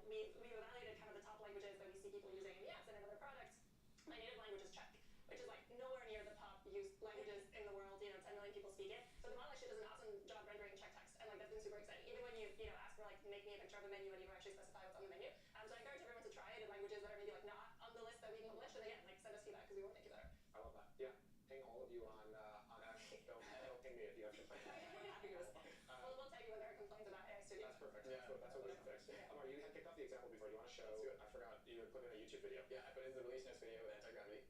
we've evaluated kind of the top languages that we see people using in the apps and in other products. My native language is Czech, which is like nowhere near the top used languages in the world. 10 million people speak it. So the model actually does an awesome job rendering Czech text, and like that's been super exciting. Even when you ask for like make me a picture of a menu and you actually specify what's on the menu. So I encourage everyone to try it in languages that are maybe like not on the list that we published. And again, perfect. Yeah, That's what we that's can fix. perfect. Amar, you had kicked off the example before. Do you want to show? Let's do it. I forgot. You had put in a YouTube video. Yeah, I put in the release notes video with anti-gravity.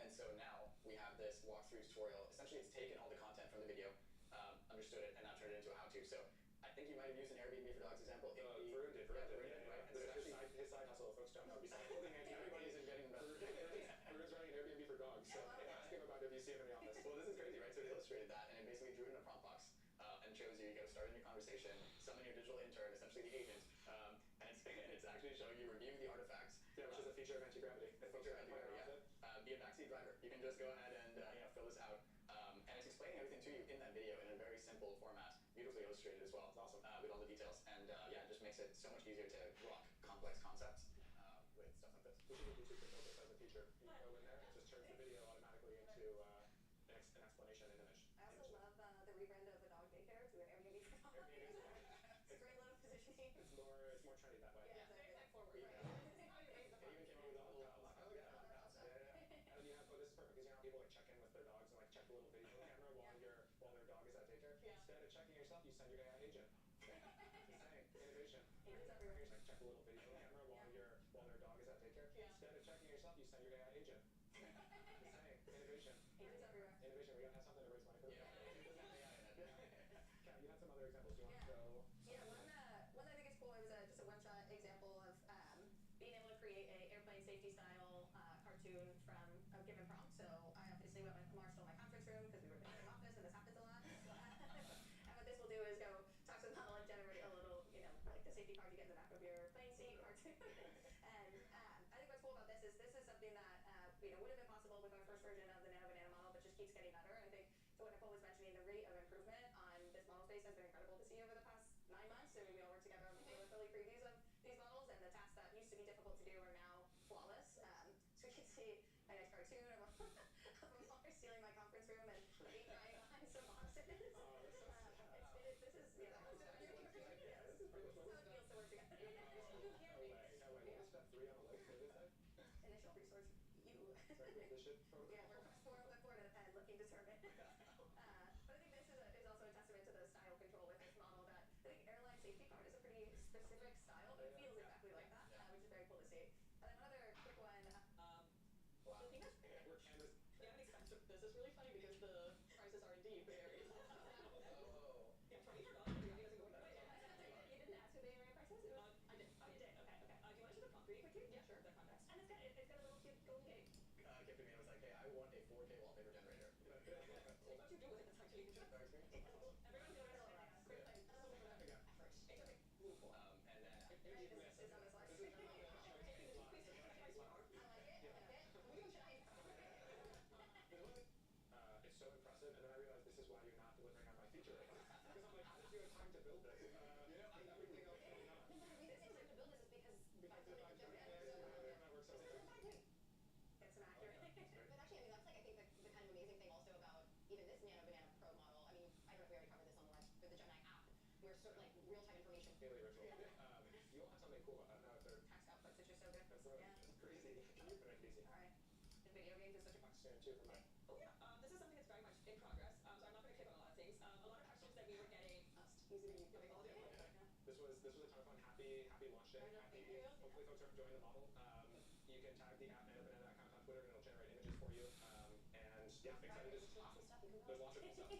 And so now we have this walkthrough tutorial. Essentially, it's taken all the content from the video, understood it, and now turned it into a how-to. So I think you might have used an Airbnb for Dogs example. Varun did. Yeah, Varun Varun did. did, right? And This so is actually, his side hustle. If folks don't know, besides building everybody's in getting the best. Varun's running an Airbnb for dogs. So ask him about it if you see him in the office. Well, this is crazy, right? So it illustrated that, and it basically drew it in a prompt box and shows you got to start a new conversation, summon your digital intern, essentially the agent, and it's actually showing you reviewing the artifacts. Yeah, which is a feature of anti-gravity. If folks are playing around with it. Be a backseat driver. You can just go ahead and fill this out, and it's explaining everything to you in that video in a very simple format, beautifully illustrated as well. It's awesome. With all the details, and yeah, it just makes it so much easier to grok complex concepts with stuff like this. We should get YouTube to build this as a feature. You go in there, it just turns the video automatically into an explanation in image. I also love the rebrand of a dog daycare to an Airbnb for dogs. It's a great little positioning. It's more trendy that way. Yeah, Very tech forward, Yeah. right? It even came up with a little lock. Oh yeah. Yeah. And you have, this is perfect because you know how people like check in with their dogs and like check the little video camera while their dog is at daycare. Yeah. Instead of checking yourself, you send your AI agent. Just saying, innovation. Agents everywhere. Here's like check the little video camera while their dog is at daycare. Yeah. Instead of checking yourself, you send your AI agent. Just saying, innovation. Agents everywhere. Innovation. We gotta have something to raise money for. Yeah. It doesn't have AI in it. Kat, you had some other examples. Do you want to show? Yeah, one that I think is cool. It was just a one-shot example of being able to create a airplane safety style cartoon from a given prompt. So I obviously went with Amar stole my conference room because we were in the same office and this happens a lot. And what this will do is go talk to the model and generate a little, like the safety card you get in the back of your plane seat cartoon. And I think what's cool about this is something that would have been possible with our first version of the Nano Banana model, but just keeps getting better. And I think so. What Nicole was mentioning, the rate of improvement on this model space has been incredible to see over the past 9 months. So we all worked together on the early previews of these models, and the tasks that used to be difficult to do are now flawless. So we can see a nice cartoon of Amar stealing my conference room and me crying behind some boxes. This is how it feels to work together. No way. What was step 3 on the list? What did it say? Initial resource you. This shit. Yeah, we're forward and looking determined. But I think this is also a testament to the style control with this model that I think airline safety card is a pretty specific style, but it feels exactly like that, which is very cool to see. And then one other quick one. Filipinos? We're Canvas. You have an expensive. This is really funny because the prices are indeed very. Oh. Yeah, $20 for dogs, really doesn't go into it. You didn't ask who Bay Area prices? I did. Oh, you did? Okay. Do you want to show the prompt really quickly? Yeah, sure. The context. And it's got a little cute golden gate. Gift to me was like, hey, I want a 4K wallpaper generator. What you do with it that's actually Better experience. Everyone's going to say Great place. It's okay. Really cool. And then It's on the slide. This is kind of I like it. I like it. We don't shine. It's so impressive, and then I realized this is why you're not delivering on my feature. Because I'm like, how did you have time to build this? And everything else going on. The reason it takes time to build this is because by building it, That works so well. get some accurate. But actually, I mean, that's like, I think the kind of amazing thing also about even this Nano Banana Pro model. I mean, I don't know if we already covered this on the live with the Gemini app, where sort of like real-time information. Daily ritual. You'll have something cool. No, they're Text outputs, which is so good. that's Yeah. crazy. Can you put it easy? All right. The video games is such a fun. Soon too for mine. Oh yeah, this is something that's very much in progress. So I'm not going to click on a lot of things. A lot of questions that we were getting. Using Yeah, we all do. This was a ton of fun. Happy launch day. Thank you. Hopefully folks are enjoying the model. You can tag the app NanoBanana account on Twitter and it'll generate images for you. And yeah, excited to There's lots of stuff you can there's watch. lots of cool stuff.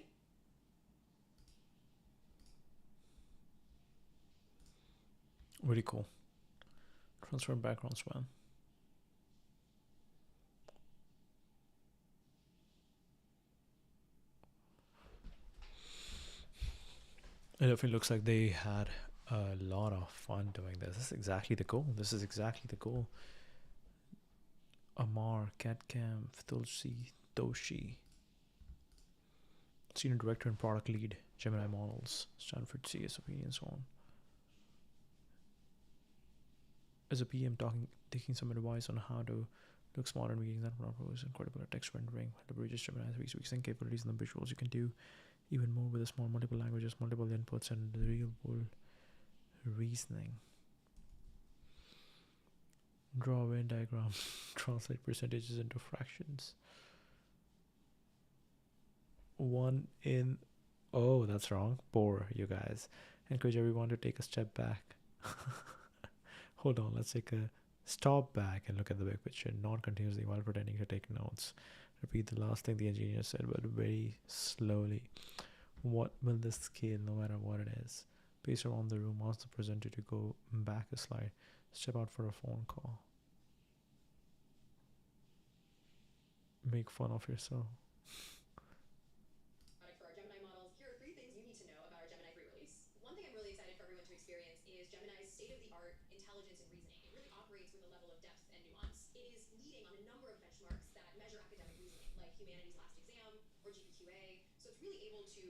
Very cool. Transform backgrounds, man. It definitely looks like they had a lot of fun doing this. This is exactly the goal. This is exactly the goal. Amar, Catcam, Tulsi, Toshi. Senior Director and Product Lead, Gemini Models, Stanford CSOP, and so on. As a PM, taking some advice on how to look smarter in meetings and propose incredible text rendering, leverages Gemini 3's sync capabilities and the visuals. You can do even more with a small multiple languages, multiple inputs, and real world reasoning. Draw a Venn diagram, translate percentages into fractions. Oh, that's wrong. Poor, you guys. Encourage everyone to take a step back. Hold on, let's take a stop back and look at the big picture, not continuously while pretending to take notes. Repeat the last thing the engineer said, but very slowly. What will this scale, no matter what it is? Pace around the room, ask the presenter to go back a slide. Step out for a phone call. Make fun of yourself. For our Gemini models, here are 3 things you need to know about our Gemini 3 release. One thing I'm really excited for everyone to experience is Gemini's state-of-the-art intelligence and reasoning. It really operates with a level of depth and nuance. It is leading on a number of benchmarks that measure academic reasoning, like Humanities Last Exam or GPQA. So it's really able to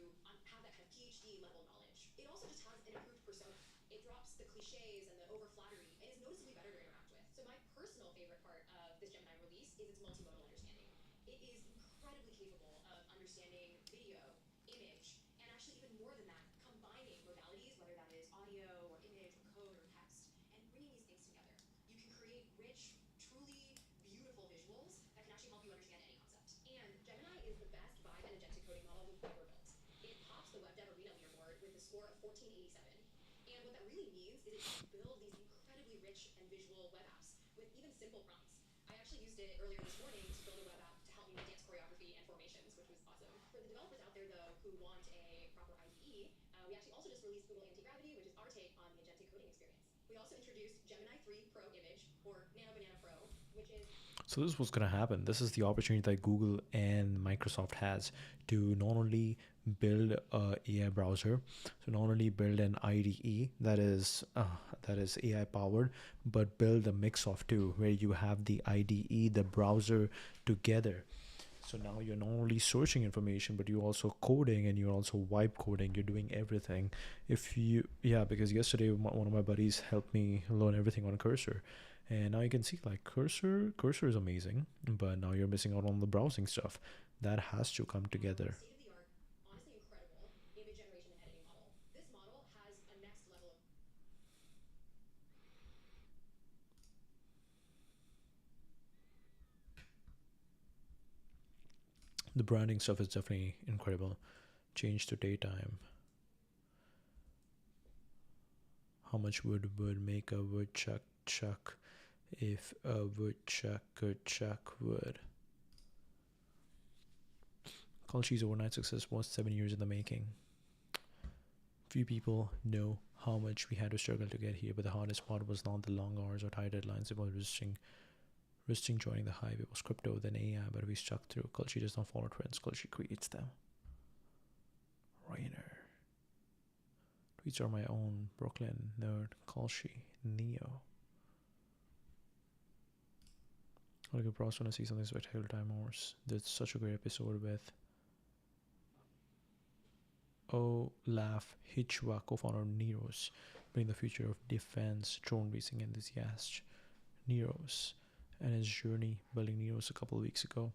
have that kind of PhD level knowledge. It also just has an improved persona. It drops the cliches and the over-flattery and is noticeably better to interact with. So my personal favorite part of this Gemini release is its multimodal understanding. It is incredibly capable of understanding video, image, and actually even more than that, combining modalities, whether that is audio or image or code or text, and bringing these things together. You can create rich, truly beautiful visuals that can actually help you understand any concept. And Gemini is the best vibe and agentic coding model we've ever built. It pops the Web Dev Arena leaderboard with a score of 1487. And what that really means is it can build these incredibly rich and visual web apps with even simple prompts. I actually used it earlier this morning to build a web app to help me with dance choreography and formations, which was awesome. For the developers out there, though, who want a proper IDE, we actually also just released Google Anti-Gravity, which is our take on the agentic coding experience. We also introduced Gemini 3 Pro Image, or Nano Banana Pro, which is... So this is what's going to happen. This is the opportunity that Google and Microsoft has to not only build a AI browser, so not only build an IDE that is AI powered, but build a mix of two, where you have the IDE, the browser together. So now you're not only searching information, but you're also coding, and you're also vibe coding. You're doing everything. Because yesterday one of my buddies helped me learn everything on Cursor. And now you can see like Cursor is amazing, but now you're missing out on the browsing stuff. That has to come together. State-of-the-art, honestly incredible image generation and editing model. This model has a next level of... The branding stuff is definitely incredible. Change to daytime. How much wood would make a woodchuck chuck if a woodchuck could chuck wood? Kalshi's overnight success was 7 years in the making. Few people know how much we had to struggle to get here, but the hardest part was not the long hours or tight deadlines. It was risking joining the hype. It was crypto, then AI, but we stuck through. Kalshi does not follow trends. Kalshi creates them. Rainer. Tweets are my own. Brooklyn, Nerd, Kalshi, Neo. I could probably want to see something spectacular. Time Horse. That's such a great episode with Olaf Hitchwa, co-founder of Neros, bring the future of defense, drone racing enthusiast Neros, and his journey building Neros a couple of weeks ago.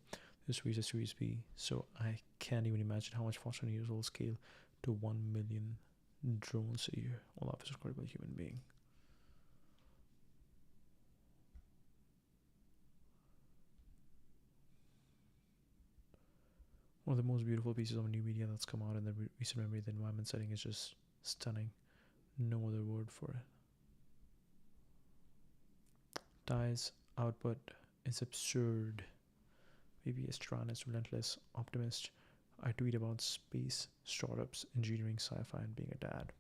This reached a Series B, so I can't even imagine how much faster Neros will scale to 1 million drones a year. Olaf is an incredible human being. One of the most beautiful pieces of new media that's come out in the recent memory. The environment setting is just stunning. No other word for it. Ty's output is absurd. Maybe Estran is relentless optimist. I tweet about space, startups, engineering, sci-fi, and being a dad.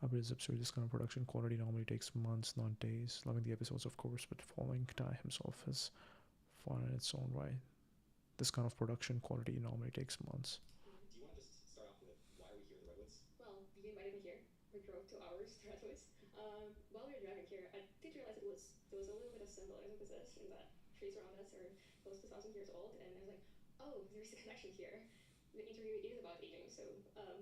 Output is absurd. This kind of production quality normally takes months, not days. Loving the episodes, of course, but following Ty himself is fun in its own right. This kind of production quality normally takes months. Do you want to just start off with why are we here at the Redwoods? Well, you invited me here. We drove 2 hours to Redwoods. While we were driving here, I did realize there was a little bit of symbolism to this, in that trees around us are close to 1,000 years old, and I was like, oh, there's a connection here. The interview is about aging, so yeah.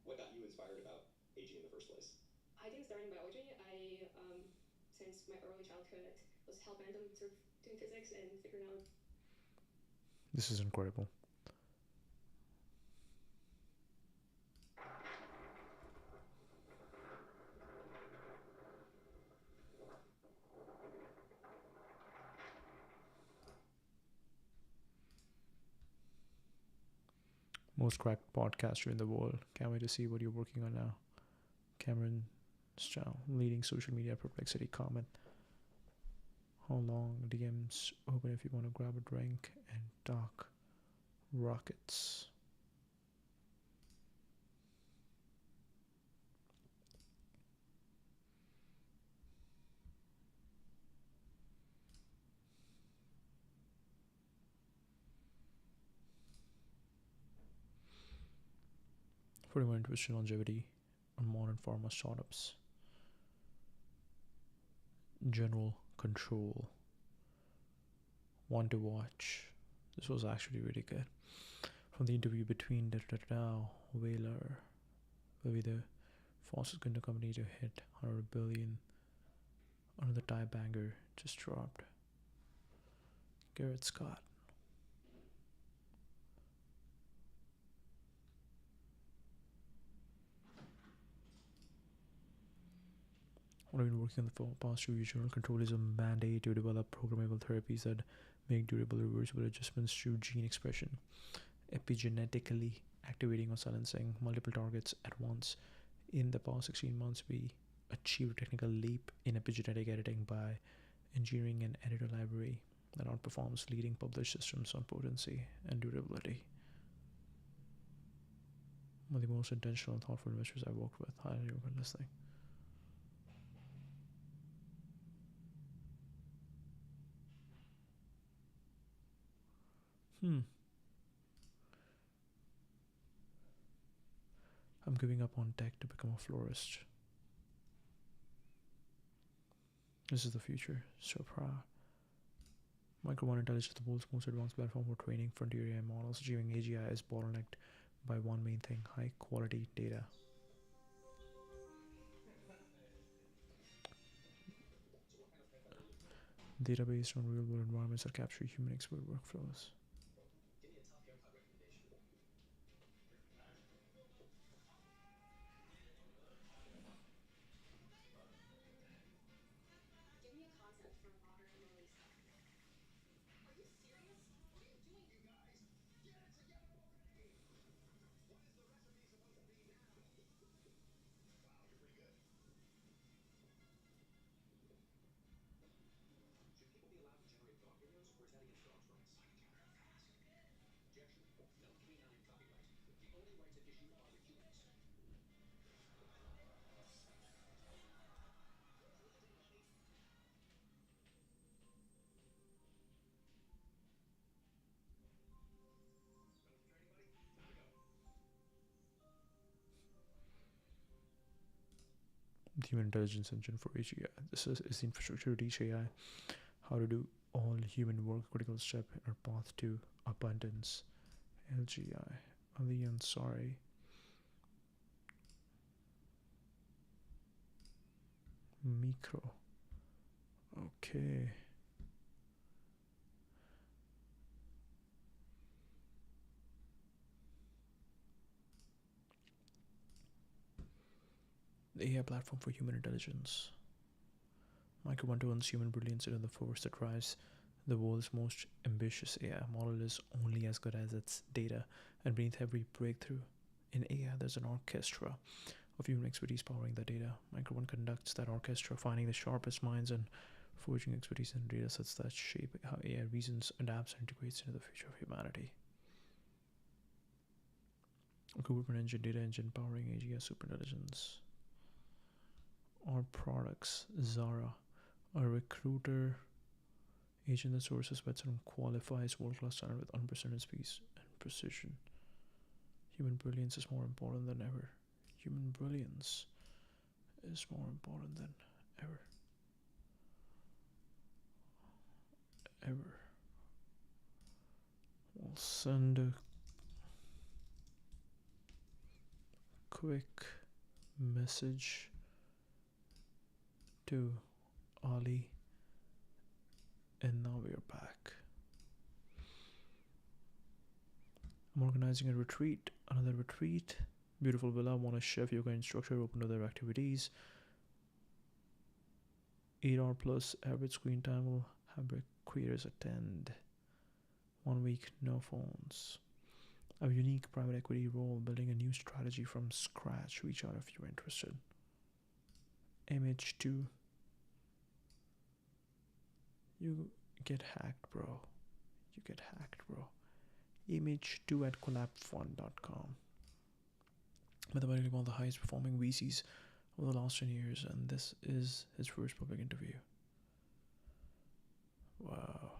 What got you inspired about aging in the first place? I didn't start in biology. I since my early childhood was hell bent on sort of doing physics and figuring out. This is incredible. Most cracked podcaster in the world. Can't wait to see what you're working on now. Cameron Style, leading social media perplexity comment. How long? DMs open if you want to grab a drink and talk rockets. For more interest in longevity on modern pharma startups. General Control. One to watch. This was actually really good. From the interview between Whaler, will be the fastest growing company to hit 100 billion. Another tie banger just dropped. Garrett Scott. What I've been working on the past 2 years, General Control is a mandate to develop programmable therapies that make durable reversible adjustments to gene expression, epigenetically activating or silencing multiple targets at once. In the past 16 months, we achieved a technical leap in epigenetic editing by engineering an editor library that outperforms leading published systems on potency and durability. One of the most intentional and thoughtful investors I've worked with. Highly recommend listening. I'm giving up on tech to become a florist. This is the future. So proud. Micro One Intelligence, the world's most advanced platform for training frontier AI models. Achieving AGI is bottlenecked by one main thing: high quality data. Data based on real world environments that capture human expert workflows. Give me a top haircut recommendation. Give me a concept for a modern Mona Lisa. Are you serious? What are you doing? You guys, get it together already! What is the recipe supposed to be now? Wow, you're pretty good. Should people be allowed to generate thought videos, or is that against dogs' rights? Objection. No canine copyright. The only rights at issue are the humans. The Human Intelligence Engine for AGI. This is the infrastructure to teach AI how to do all human work, critical step in our path to abundance. LGI. Ali Ansari. Micro. Okay. The AI platform for human intelligence. Micro One turns human brilliance into the force that drives the world's most ambitious AI model is only as good as its data, and beneath every breakthrough in AI, there's an orchestra of human expertise powering the data. Micro One conducts that orchestra, finding the sharpest minds and forging expertise in data sets that shape how AI reasons, adapts, and integrates into the future of humanity. Cooperman Engine, Data Engine, powering AGI superintelligence. Our products, Zara, a recruiter agent that sources bets and qualifies world-class talent with unprecedented speed and precision. Human brilliance is more important than ever. Human brilliance is more important than ever. Ever. We'll send a quick message to Ali, and now we are back. I'm organizing a retreat, another retreat. Beautiful villa, want a chef, yoga instructor, open to other activities. 8 hour plus average screen time will have creators attend. 1 week, no phones. A unique private equity role, building a new strategy from scratch. Reach out if you're interested. MH2. You get hacked, bro. You get hacked, bro. Image2 at collabfund.com. Mathematically one of the highest performing VCs over the last 10 years, and this is his first public interview. Wow.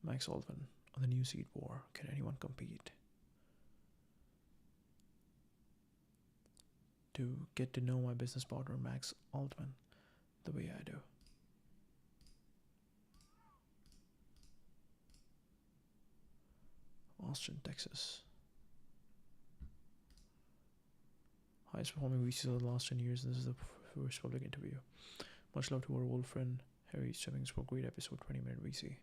Max Altman on the new seed war. Can anyone compete? To get to know my business partner Max Altman the way I do. Austin, Texas. Highest performing VCs of the last 10 years. This is the first public interview. Much love to our old friend Harry Stebbings for a great episode, 20-minute VC.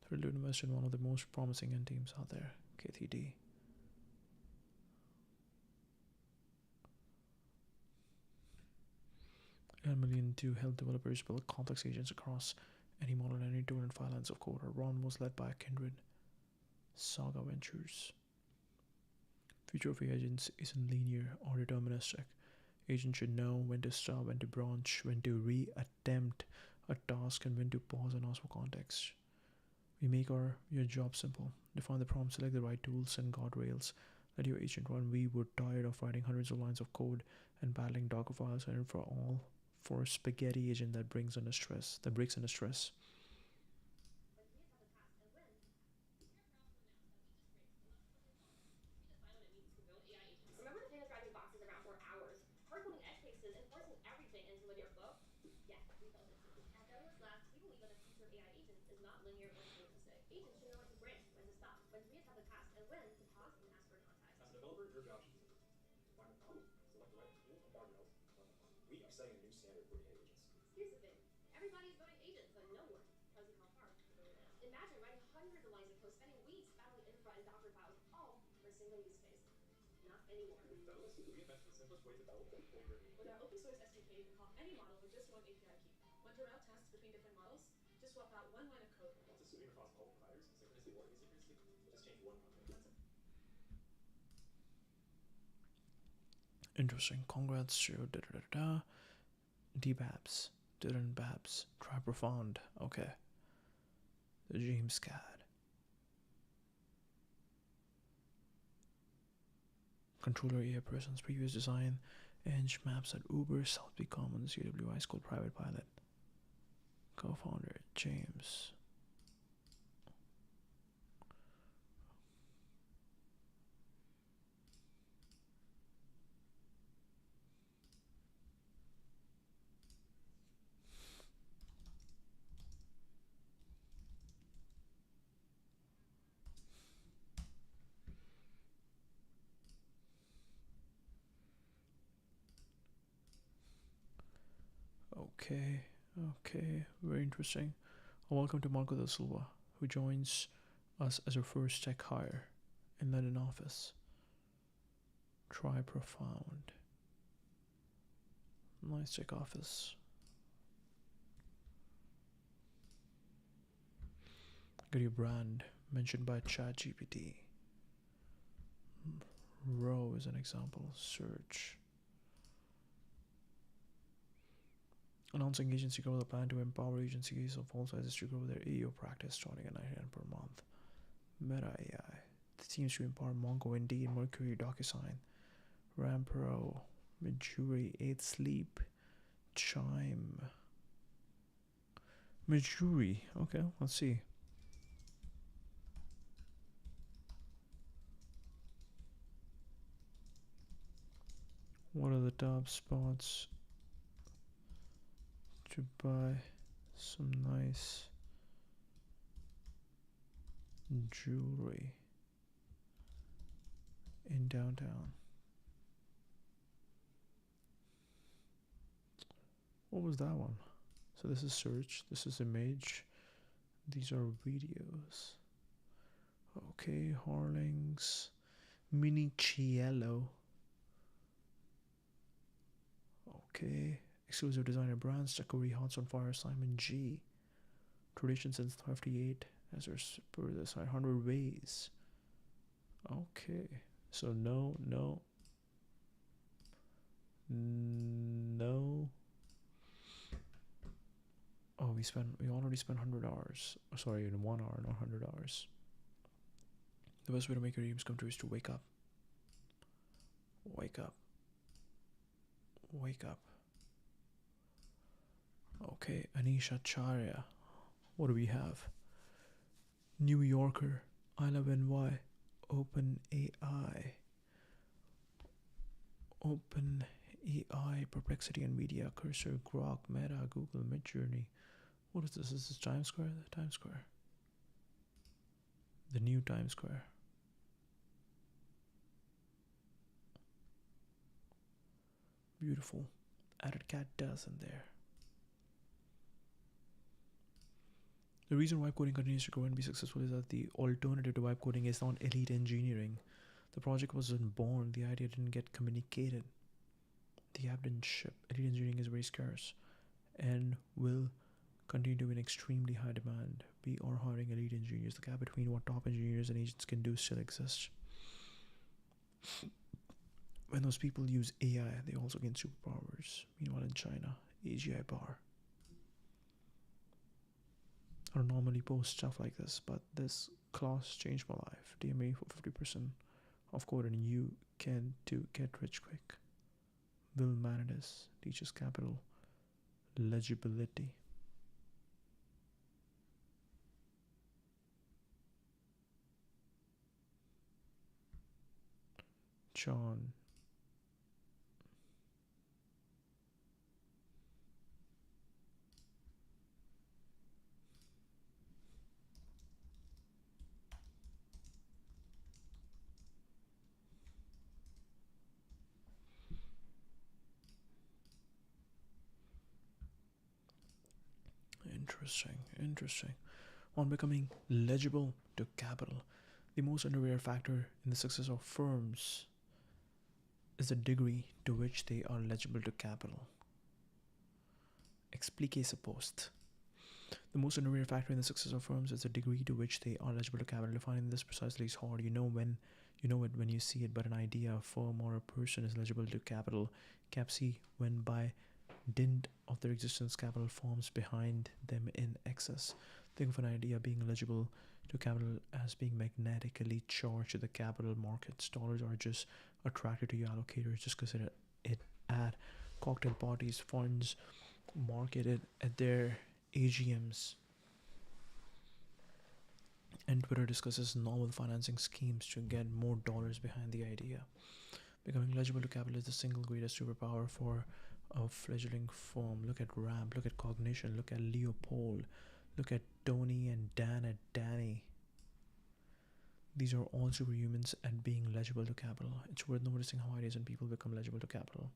Thrilled to invest in one of the most promising end teams out there, KTD. $1 million to help developers build complex agents across any model and any tool and file lines of code. Our run was led by Kindred Saga Ventures. Future of agents isn't linear or deterministic. Agents should know when to stop, when to branch, when to re-attempt a task, and when to pause and ask for context. We make your job simple. Define the prompt, select the right tools and guardrails. Let your agent run. We were tired of writing hundreds of lines of code and battling Docker files, and for a spaghetti agent that breaks under stress. Remember the pain of driving boxes around for hours? Hard coding edge cases and forcing everything into linear flow? Yeah, we felt it too. At Betterworks Labs, we believe that the future of AI agents is not linear or deterministic. Agents should know when to branch, when to stop, when to re-attempt a task, and when to pause and ask for context. As a developer, your job should be simple. Find the problem, select the right tool and guardrails, and run the fun. We are setting a new standard for AI agents. Here's the thing. Everybody's building agents, but no one tells you how hard it really is. Imagine writing hundreds of lines of code, spending weeks battling infra and Docker files, all for a single use case. Not anymore. Federalist, we invented the simplest way to develop and deploy your agent. With our open source SDK, you can call any model with just one API key. Want to route tests between different models? Just swap out one line of code. Want to stream across multiple providers, synchronously or asynchronously? We'll just change one company. That's it. Interesting. Congrats to DBabs. Dylan Babs. Try Profound. Okay. The James CAD. Controller AI presence. Previous design. Eng maps at Uber. South Peak Commons. UWI School Private Pilot. Co-founder James. Okay, very interesting. Welcome to Marco da Silva, who joins us as our first tech hire in London office. Try Profound. Nice tech office. Got your brand mentioned by ChatGPT. Row is an example. Search. Announcing agency growth, a plan to empower agencies of all sizes to grow their AEO practice starting at $99 per month. Meta AI. The teams to empower Mongo, Indeed, Mercury, DocuSign, Rampro, Midjourney, 8 Sleep, Chime. Midjourney. Okay, let's see. What are the top spots to buy some nice jewelry in downtown? What was that one? So this is search, this is image, these are videos. Okay, Harlings, Mini Cielo. Okay, exclusive designer brands, Takuri, Hearts on Fire, Simon G. Tradition since 58, as per the site, 100 ways. Okay, So no. Oh, we already spent 100 hours. Oh, sorry, in 1 hour, not 100 hours. The best way to make your dreams come true is to wake up. Wake up. Wake up. Okay, Anisha Charya. What do we have? New Yorker, I Love NY, OpenAI, Perplexity, NVIDIA, Cursor, Grok, Meta, Google, Midjourney. What is this? Is this Times Square? The Times Square. The new Times Square. Beautiful. Added cat does in there. The reason vibe coding continues to grow and be successful is that the alternative to vibe coding is not elite engineering. The project wasn't born, the idea didn't get communicated. The app didn't ship. Elite engineering is very scarce and will continue to be in extremely high demand. We are hiring elite engineers. The gap between what top engineers and agents can do still exists. When those people use AI, they also gain superpowers. Meanwhile, in China, AGI bar. I don't normally post stuff like this, but this class changed my life. DMA for 50% off code, and you can too. Get rich quick. Will Manidis teaches capital legibility. John. Interesting. On becoming legible to capital, the most underrated factor in the success of firms is the degree to which they are legible to capital. Explique post. The most underrated factor in the success of firms is the degree to which they are legible to capital. Defining this precisely is hard. You know it when you see it, but an idea, a firm, or a person is legible to capital. Capsi, when by dint of their existence, capital forms behind them in excess. Think of an idea being eligible to capital as being magnetically charged to the capital markets. Dollars are just attracted to your allocators just because it at cocktail parties, funds marketed at their AGMs. And Twitter discusses novel financing schemes to get more dollars behind the idea. Becoming legible to capital is the single greatest superpower for a fledgling firm. Look at Ramp, look at Cognition, look at Leopold, look at Tony and Dan at Danny. These are all superhumans at being legible to capital. It's worth noticing how ideas and people become legible to capital.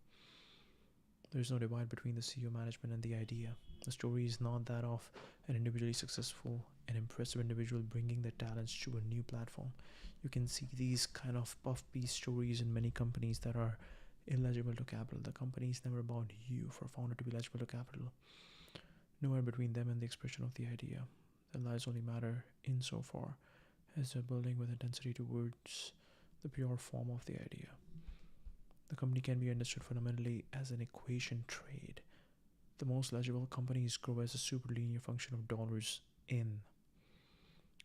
There's no divide between the CEO, management, and the idea. The story is not that of an individually successful and impressive individual bringing their talents to a new platform. You can see these kind of puff piece stories in many companies that are illegible to capital. The company is never about you for a founder to be legible to capital. Nowhere between them and the expression of the idea. Their lives only matter insofar as they're building with intensity towards the pure form of the idea. The company can be understood fundamentally as an equation trade. The most legible companies grow as a superlinear function of dollars in.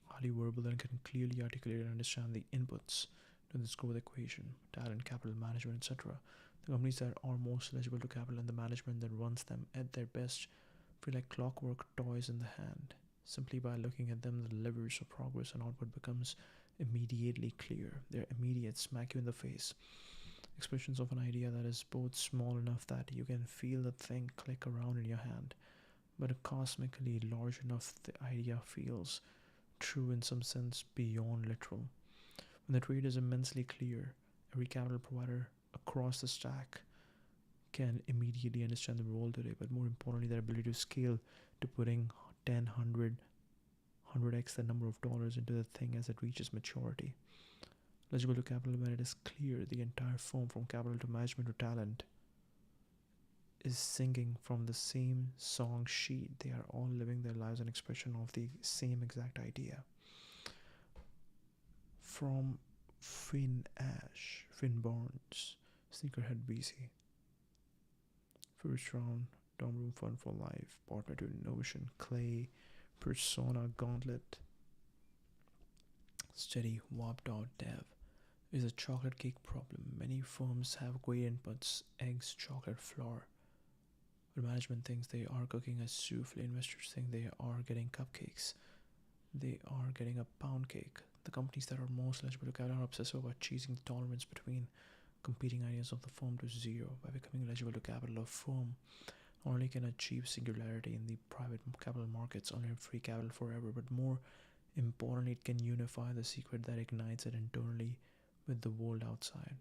Highly verbal and can clearly articulate and understand the inputs to this growth equation, talent, capital management, etc. The companies that are most legible to capital and the management that runs them at their best feel like clockwork toys in the hand. Simply by looking at them, the levers of progress and output becomes immediately clear. They're immediate, smack you in the face. Expressions of an idea that is both small enough that you can feel the thing click around in your hand, but cosmically large enough the idea feels true in some sense beyond literal. When the trade is immensely clear, every capital provider across the stack can immediately understand the role today, but more importantly, their ability to scale to putting 10, 100x the number of dollars into the thing as it reaches maturity. Legible to capital, when it is clear the entire firm from capital to management to talent is singing from the same song sheet. They are all living their lives an expression of the same exact idea. From Finn Barnes, Sneakerhead BC. First round, Dom Room Fun for Life, Partner to Innovation, Clay, Persona Gauntlet, Steady, Dev. Is a chocolate cake problem. Many firms have great inputs, eggs, chocolate, flour. But management thinks they are cooking a souffle. Investors think they are getting cupcakes. They are getting a pound cake. The companies that are most eligible to capital are obsessive about cheesing the tolerance between competing ideas of the firm to zero. By becoming eligible to capital, a firm not only can achieve singularity in the private capital markets, only free capital forever, but more importantly, it can unify the secret that ignites it internally with the world outside.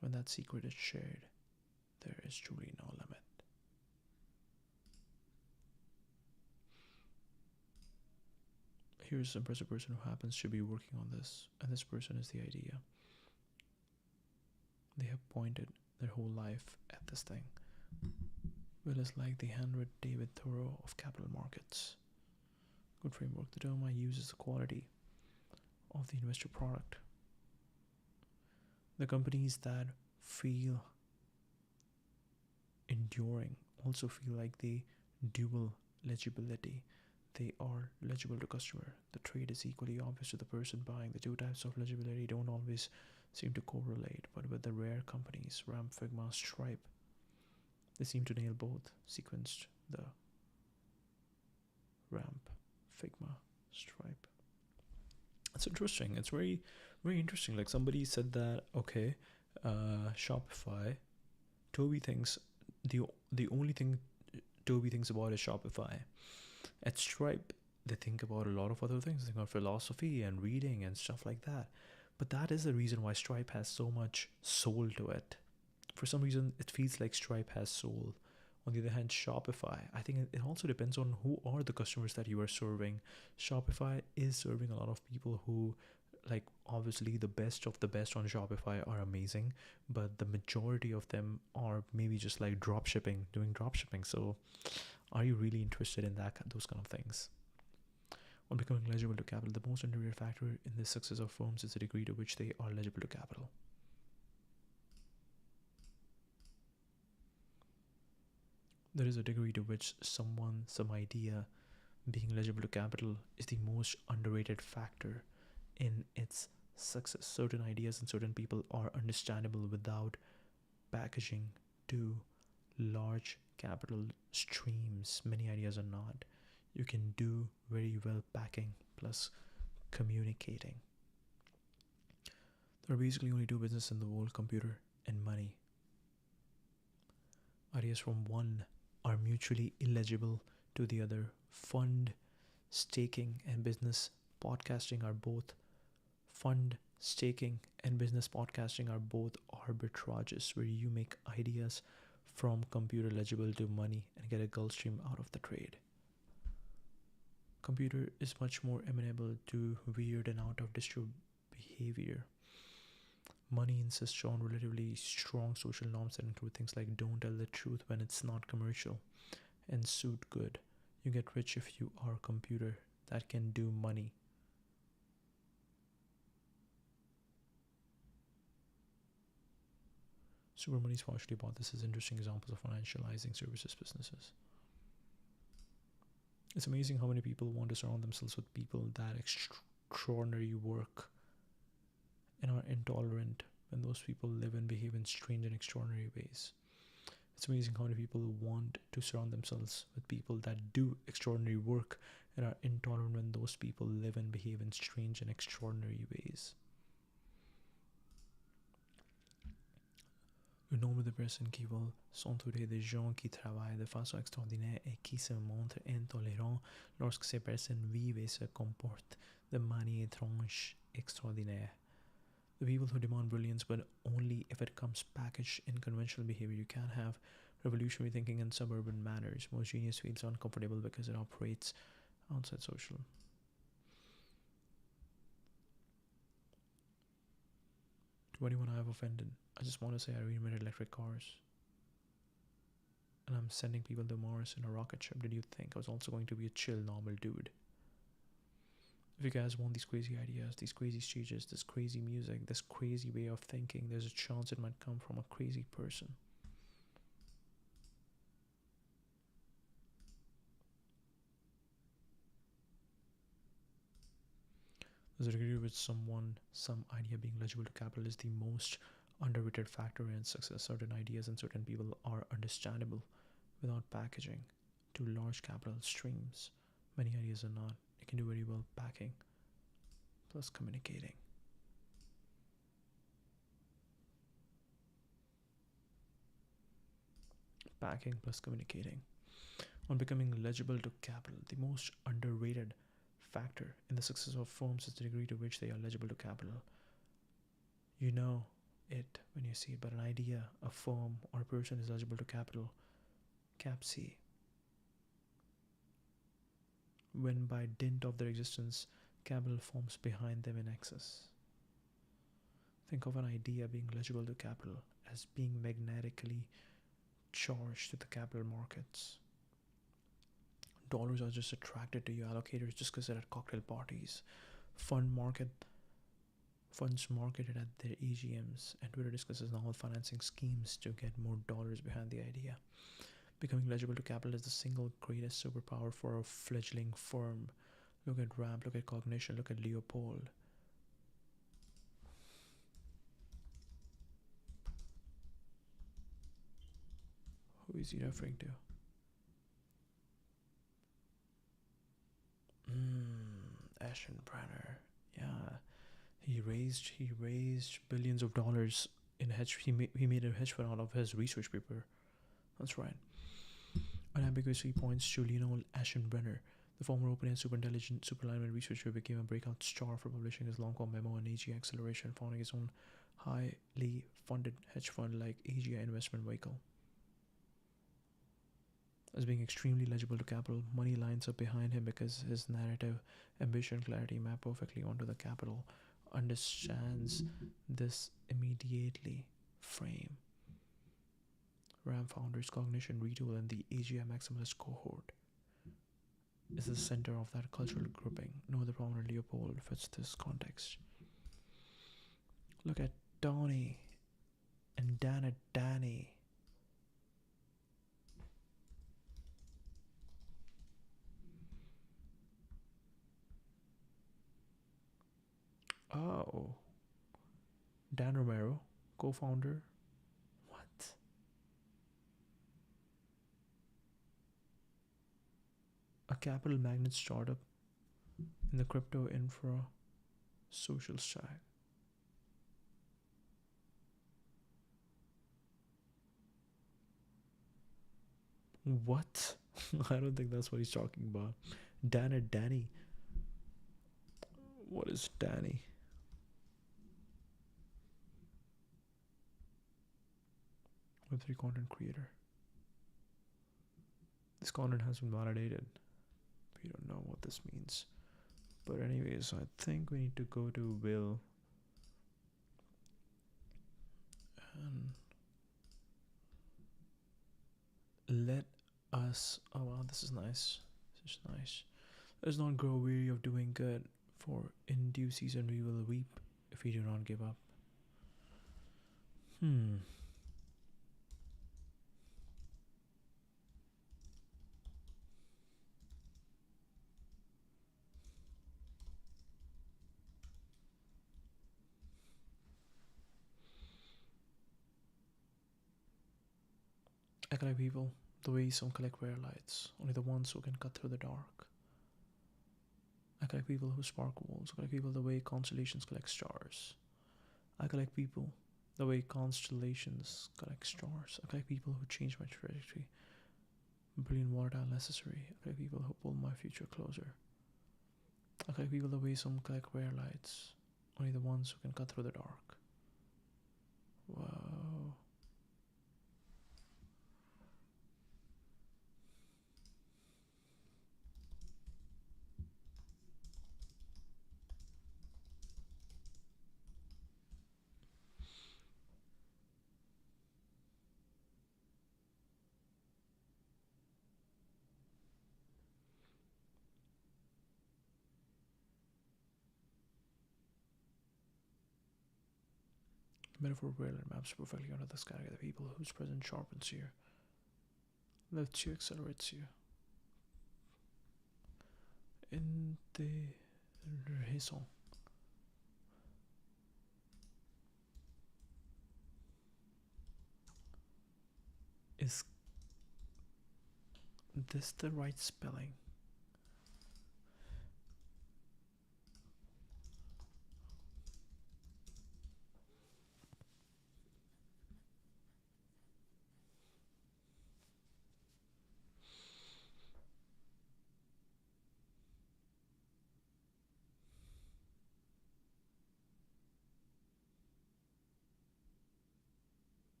When that secret is shared, there is truly no limit. Here's an impressive person who happens to be working on this, and this person is the idea. They have pointed their whole life at this thing. Will is like the handwritten David Thoreau of capital markets. Good framework. The term I use is the quality of the investor product. The companies that feel enduring also feel like the dual legibility. They are legible to customer. The trade is equally obvious to the person buying. The two types of legibility don't always seem to correlate, but with the rare companies, Ramp, Figma, Stripe, they seem to nail both. Sequenced the Ramp, Figma, Stripe. It's interesting. It's very, very interesting. Like somebody said that, okay, Shopify, Toby thinks the only thing Toby thinks about is Shopify. At Stripe, they think about a lot of other things. They think about philosophy and reading and stuff like that. But that is the reason why Stripe has so much soul to it. For some reason, it feels like Stripe has soul. On the other hand, Shopify, I think it also depends on who are the customers that you are serving. Shopify is serving a lot of people who, like, obviously the best of the best on Shopify are amazing, but the majority of them are maybe just like doing drop shipping. So are you really interested in those kind of things? On becoming eligible to capital, the most underrated factor in the success of firms is the degree to which they are eligible to capital. There is a degree to which some idea being eligible to capital is the most underrated factor in its success. Certain ideas and certain people are understandable without packaging to large capital streams. Many ideas are not. You can do very well packing plus communicating. There are basically only two businesses in the world: computer and money. Ideas from one are mutually illegible to the other. Fund, staking, and business podcasting are both arbitrages where you make ideas from computer legible to money and get a Gulfstream out of the trade. Computer is much more amenable to weird and out of distro behavior. Money insists on relatively strong social norms that include things like don't tell the truth when it's not commercial and suit good. You get rich if you are a computer that can do money. Super Money's partially bought this as interesting examples of financializing services businesses. It's amazing how many people want to surround themselves with people that extraordinary work and are intolerant when those people live and behave in strange and extraordinary ways. It's amazing how many people want to surround themselves with people that do extraordinary work and are intolerant when those people live and behave in strange and extraordinary ways. Le nombre de personnes qui veulent s'entourer de gens qui travaillent de façon extraordinaire et qui se montrent intolérants lorsque ces personnes vivent et se comportent de manière étrange, extraordinaire. The people who demand brilliance, but only if it comes packaged in conventional behavior. You can't have revolutionary thinking in suburban manners. Most genius feels uncomfortable because it operates outside social. To anyone I have offended, I just want to say I reinvented electric cars. And I'm sending people to Mars in a rocket ship. Did you think I was also going to be a chill, normal dude? If you guys want these crazy ideas, these crazy stages, this crazy music, this crazy way of thinking, there's a chance it might come from a crazy person. There's a degree with some idea being legible to capital is the most underrated factor in success. Certain ideas and certain people are understandable without packaging to large capital streams. Many ideas are not. You can do very well packing plus communicating. Packing plus communicating. On becoming legible to capital, the most underrated factor in the success of firms is the degree to which they are legible to capital. You know it when you see it, but an idea, a firm, or a person is eligible to capital, cap C, when by dint of their existence, capital forms behind them in excess. Think of an idea being legible to capital as being magnetically charged to the capital markets. Dollars are just attracted to you allocators just because they're at cocktail parties. Funds marketed at their AGMs, and Twitter discusses novel financing schemes to get more dollars behind the idea. Becoming legible to capital is the single greatest superpower for a fledgling firm. Look at Ramp, look at Cognition, look at Leopold. Who is he referring to? Aschenbrenner. Yeah, he raised billions of dollars in hedge. He made a hedge fund out of his research paper. That's right. Unambiguously points to Lionel Aschenbrenner, the former open and superintelligent superalignment researcher, became a breakout star for publishing his long-form memo on AGI acceleration, founding his own highly funded hedge fund like AGI investment vehicle. As being extremely legible to capital, money lines up behind him because his narrative, ambition, clarity map perfectly onto the capital, understands this immediately frame. RAM founders, Cognition, Retool, and the AGI maximalist cohort is the center of that cultural grouping. No other prominent Leopold fits this context. Look at Donnie and Dana Danny. Oh, Dan Romero, co-founder. What? A capital magnet startup in the crypto infra social stack. What? I don't think that's what he's talking about. Dan or Danny. What is Danny? Web3 content creator. This content has been validated. We don't know what this means. But anyways, I think we need to go to Will. And let us... Oh wow, this is nice. This is nice. Let's not grow weary of doing good, for in due season we will weep if we do not give up. I collect people the way some collect rare lights, only the ones who can cut through the dark. I collect people who spark walls. I collect people the way constellations collect stars. I collect people the way constellations collect stars. I collect people who change my trajectory. Brilliant volatile necessary. I collect people who pull my future closer. I collect people the way some collect rare lights, only the ones who can cut through the dark. Wow. Metaphor railer maps perfectly onto this category. The people whose presence sharpens you, lifts you, accelerates you. Intéressant. Is this the right spelling?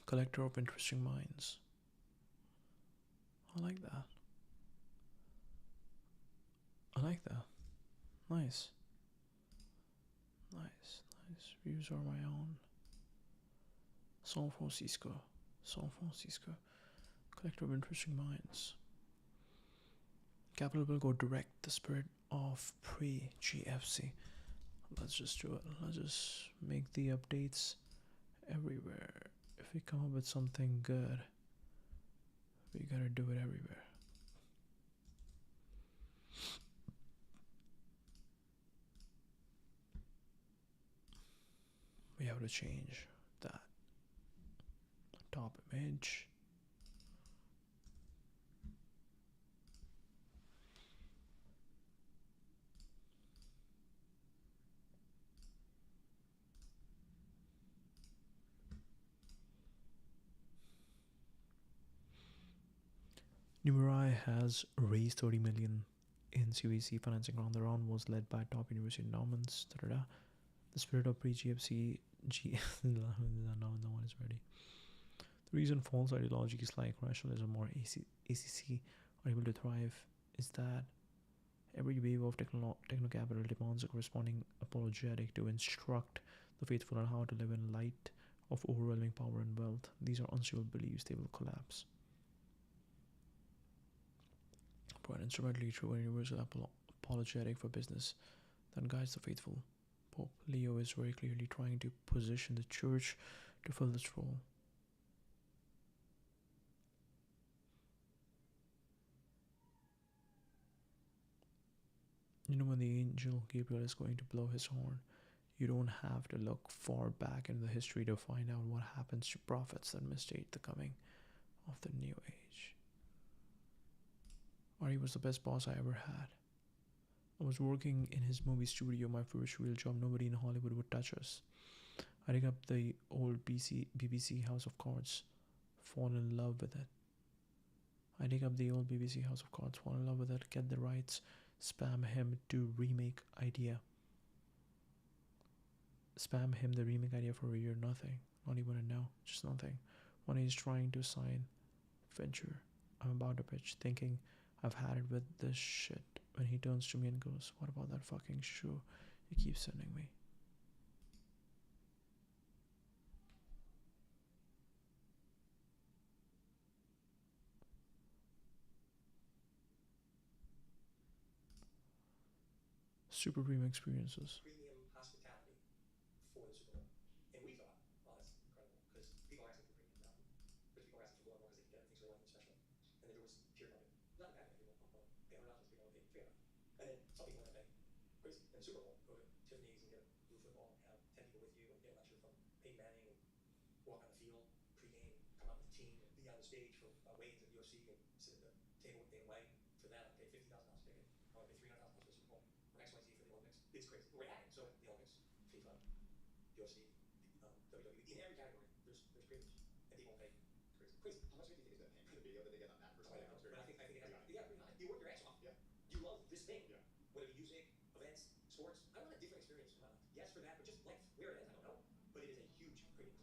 Collector of interesting minds. I like that. I like that. Nice. Nice. Views are my own. San Francisco. Collector of interesting minds. Capital will go direct. The spirit of pre-GFC. Let's just do it. Let's just make the updates everywhere. If we come up with something good, we gotta do it everywhere. We have to change that top image. Numerai has raised 30 million in CVC financing round. The round was led by top university endowments. The spirit of pre-GFC no one is ready. The reason false ideologies like rationalism or ACC are able to thrive is that every wave of techno-capital demands a corresponding apologetic to instruct the faithful on how to live in light of overwhelming power and wealth. These are unstable beliefs, they will collapse. For an instrumentally true and universal apologetic for business that guides the faithful. Pope Leo is very clearly trying to position the church to fill this role. You know, when the angel Gabriel is going to blow his horn, you don't have to look far back in the history to find out what happens to prophets that misstate the coming of the new age. Ari was the best boss I ever had. I was working in his movie studio, my first real job. Nobody in Hollywood would touch us. I dig up the old BBC House of Cards, fall in love with it. Get the rights, spam him to remake idea. Spam him the remake idea for a year, nothing. Not even a no, just nothing. When he's trying to sign venture, I'm about to pitch, thinking I've had it with this shit. When he turns to me and goes, what about that fucking show you keep sending me? Super premium experiences. Premium hospitality for the Super Bowl. And we thought, oh, that's incredible. Because people are asking for premium value. Because people are asking for more and more because they can get it, things are like special. And then there was pure market. Not the bad thing. People pay $100 for people pay $300. And then some people want to pay crazy. In the Super Bowl, go to Tiffany's and get a blue football and have 10 people with you and get a lecture from Peyton Manning and walk on the field pregame, come out with the team and be on the stage for weigh-ins at the UFC and sit at the table with Dana White. For that, I pay $50,000 a ticket. I want to pay $300,000 for the Super Bowl. Or XYZ for the Olympics. It's crazy. We're adding. So the Olympics, FIFA, UFC, WWE. In every category, there's premiums. And people pay crazy. How much do you think is that paying for the video that they get on that versus that? But I think it has, pretty high. You work your ass off. Yeah. You love this thing. Yeah. Whether it be music, events, sports. I want a different experience. Yes, for that, but just life. Where it ends, I don't know. But it is a huge premium.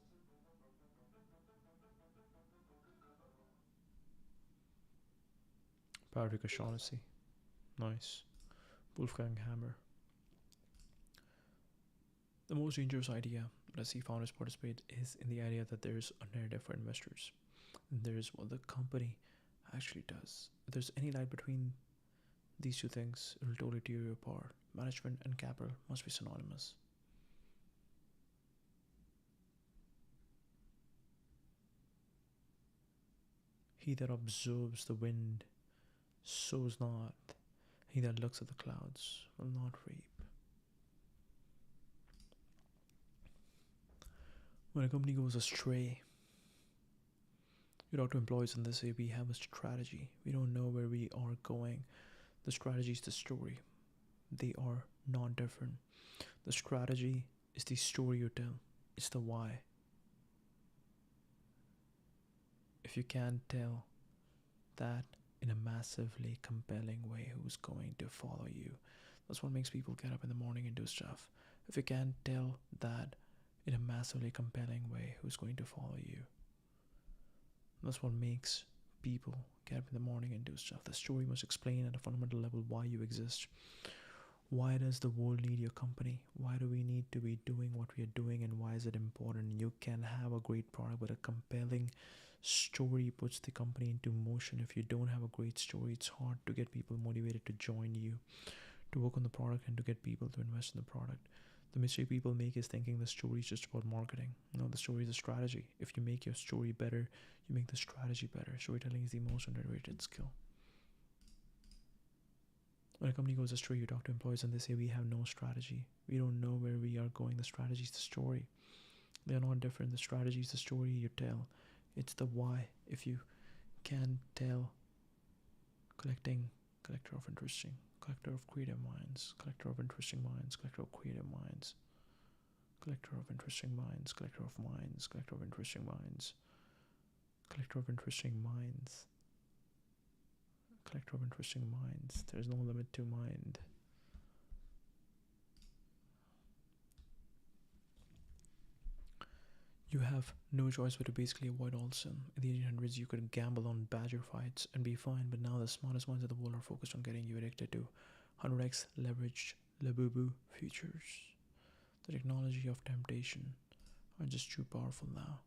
Patrick O'Shaughnessy. Nice. Wolfgang Hammer. The most dangerous idea what I see founders participate is in the idea that there's a narrative for investors. And there's what the company actually does. If there's any light between these two things, it will totally tear you apart. Management and capital must be synonymous. He that observes the wind sows not. He that looks at the clouds will not reap. When a company goes astray, you talk to employees and they say we have a strategy. We don't know where we are going. The strategy is the story. They are not different. The strategy is the story you tell. It's the why. If you can't tell that in a massively compelling way, who's going to follow you? That's what makes people get up in the morning and do stuff. If you can't tell that in a massively compelling way, who's going to follow you? That's what makes people get up in the morning and do stuff. The story must explain at a fundamental level why you exist. Why does the world need your company? Why do we need to be doing what we are doing, and why is it important? You can have a great product, but a compelling story puts the company into motion. If you don't have a great story, it's hard to get people motivated to join you, to work on the product, and to get people to invest in the product. The mistake people make is thinking the story is just about marketing. No, the story is a strategy. If you make your story better, you make the strategy better. Storytelling is the most underrated skill. When a company goes astray, you talk to employees and they say we have no strategy. We don't know where we are going. The strategy is the story. They are not different. The strategy is the story you tell. It's the why. If you can tell collector of interesting, collector of creative minds, collector of interesting minds, collector of creative minds, collector of interesting minds, collector of minds, collector of interesting minds, collector of interesting minds, collector of interesting minds. There's no limit to mind. You have no choice but to basically avoid all sin. In the 1800s, you could gamble on badger fights and be fine, but now the smartest minds of the world are focused on getting you addicted to 100x leveraged Labubu futures. The technology of temptation are just too powerful now.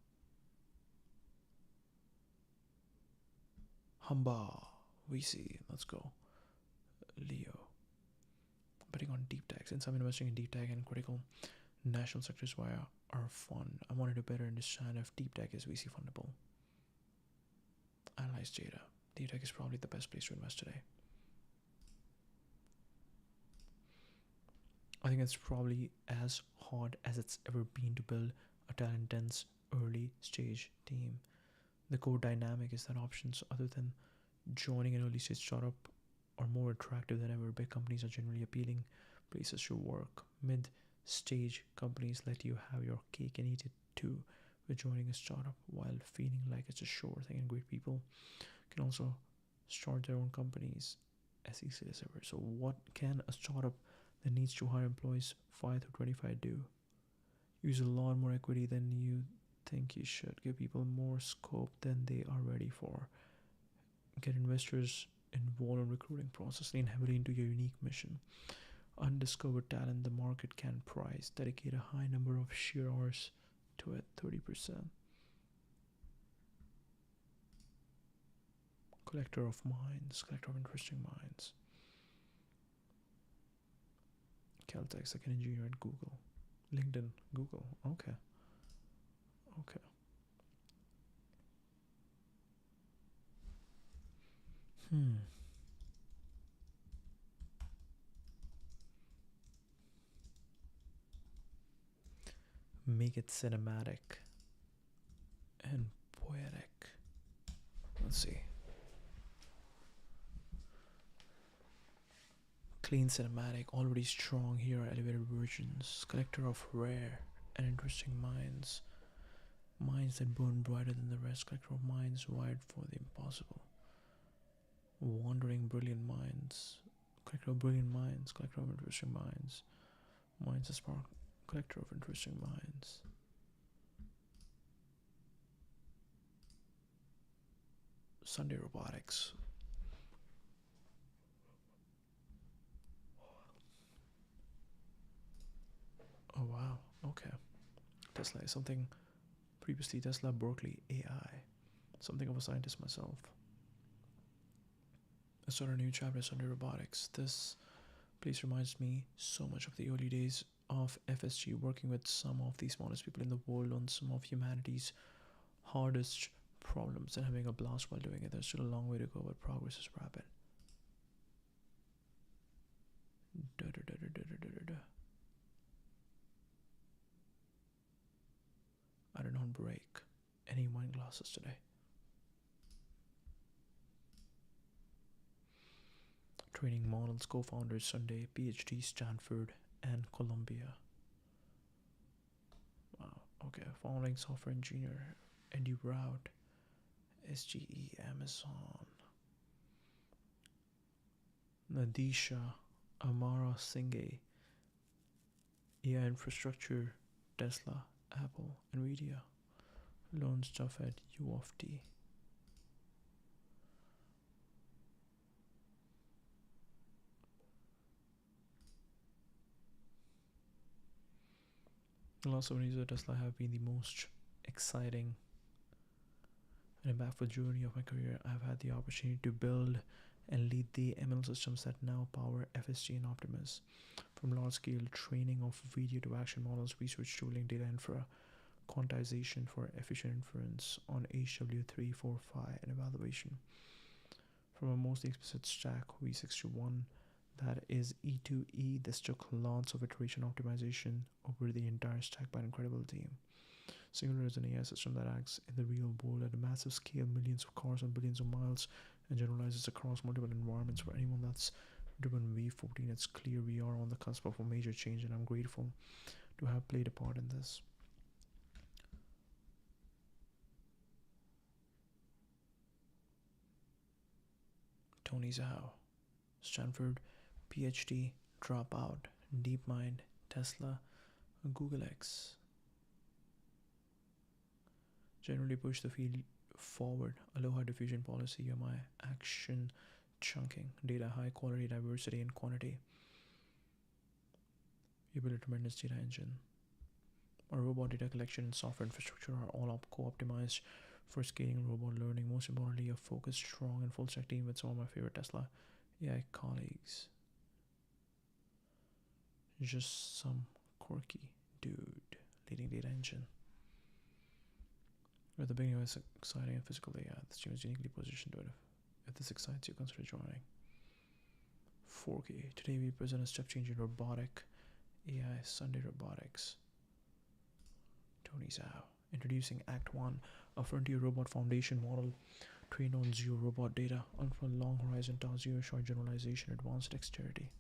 Hamba, we see. Let's go. Leo. Betting on deep tech. Since I'm investing in deep tech and critical national sectors via are fun, I wanted to better understand if deep tech is VC fundable. Analyze data. Deep tech is probably the best place to invest today. I think it's probably as hard as it's ever been to build a talent-dense early stage team. The core dynamic is that options other than joining an early stage startup are more attractive than ever. Big companies are generally appealing places to work. Mid-stage companies let you have your cake and eat it too with joining a startup while feeling like it's a sure thing, and great people can also start their own companies as easily as ever. So what can a startup that needs to hire employees 5 to 25 do? Use a lot more equity than you think you should. Give people more scope than they are ready for. Get investors involved in recruiting process. Lean heavily into your unique mission. Undiscovered talent the market can prize. Dedicate a high number of sheer hours to it, 30%. Collector of minds, collector of interesting minds. Caltech, second engineer at Google. LinkedIn, Google. Okay. Make it cinematic and poetic. Let's see. Clean cinematic, already strong. Here are elevated versions. Collector of rare and interesting minds. Minds that burn brighter than the rest. Collector of minds wired for the impossible. Wandering brilliant minds. Collector of brilliant minds. Collector of interesting minds. Minds that spark. Collector of interesting minds. Sunday Robotics. Oh wow, okay. Tesla is something previously Tesla, Berkeley, AI. Something of a scientist myself. I started a new chapter Sunday Robotics. This place reminds me so much of the early days of FSG, working with some of the smartest people in the world on some of humanity's hardest problems and having a blast while doing it. There's still a long way to go, but progress is rapid. I did not break any wine glasses today. Training models, co-founders Sunday, PhD, Stanford, and Columbia. Wow, okay. Founding software engineer, Andy Rout, SGE, Amazon. Nadisha Amara Singh, AI infrastructure, Tesla, Apple, Nvidia. Learn stuff at U of T. The last 7 years at Tesla have been the most exciting and impactful journey of my career. I've had the opportunity to build and lead the ML systems that now power FSG and Optimus. From large-scale training of video to action models, research tooling, data infra, quantization for efficient inference on HW3, 4, 5, and evaluation. From a mostly explicit stack, V621, that is E2E, this took lots of iteration optimization over the entire stack by an incredible team. Singular is an AI system that acts in the real world at a massive scale, millions of cars on billions of miles, and generalizes across multiple environments. For anyone that's driven V14, it's clear we are on the cusp of a major change, and I'm grateful to have played a part in this. Tony Zhao, Stanford, PhD, dropout, DeepMind, Tesla, Google X. Generally push the field forward. Aloha diffusion policy, UMI, action chunking, data high quality, diversity, and quantity. You build a tremendous data engine. Our robot data collection and software infrastructure are all co-optimized for scaling robot learning. Most importantly, a focused, strong, and full stack team with some of my favorite Tesla AI colleagues. Just some quirky dude leading data engine. At the beginning, it was exciting and physical AI. This team is uniquely positioned to it. If this excites you, consider joining. 4K. Today we present a step change in robotic AI Sunday Robotics. Tony Zhao. Introducing Act 1, a frontier robot foundation model trained on zero robot data, ultra long horizon task, zero short generalization, advanced dexterity.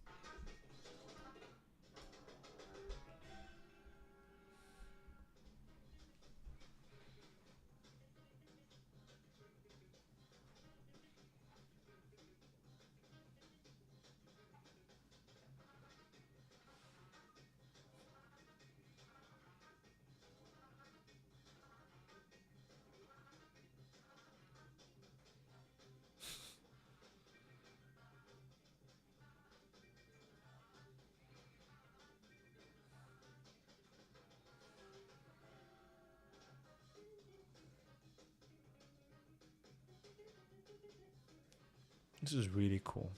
This is really cool.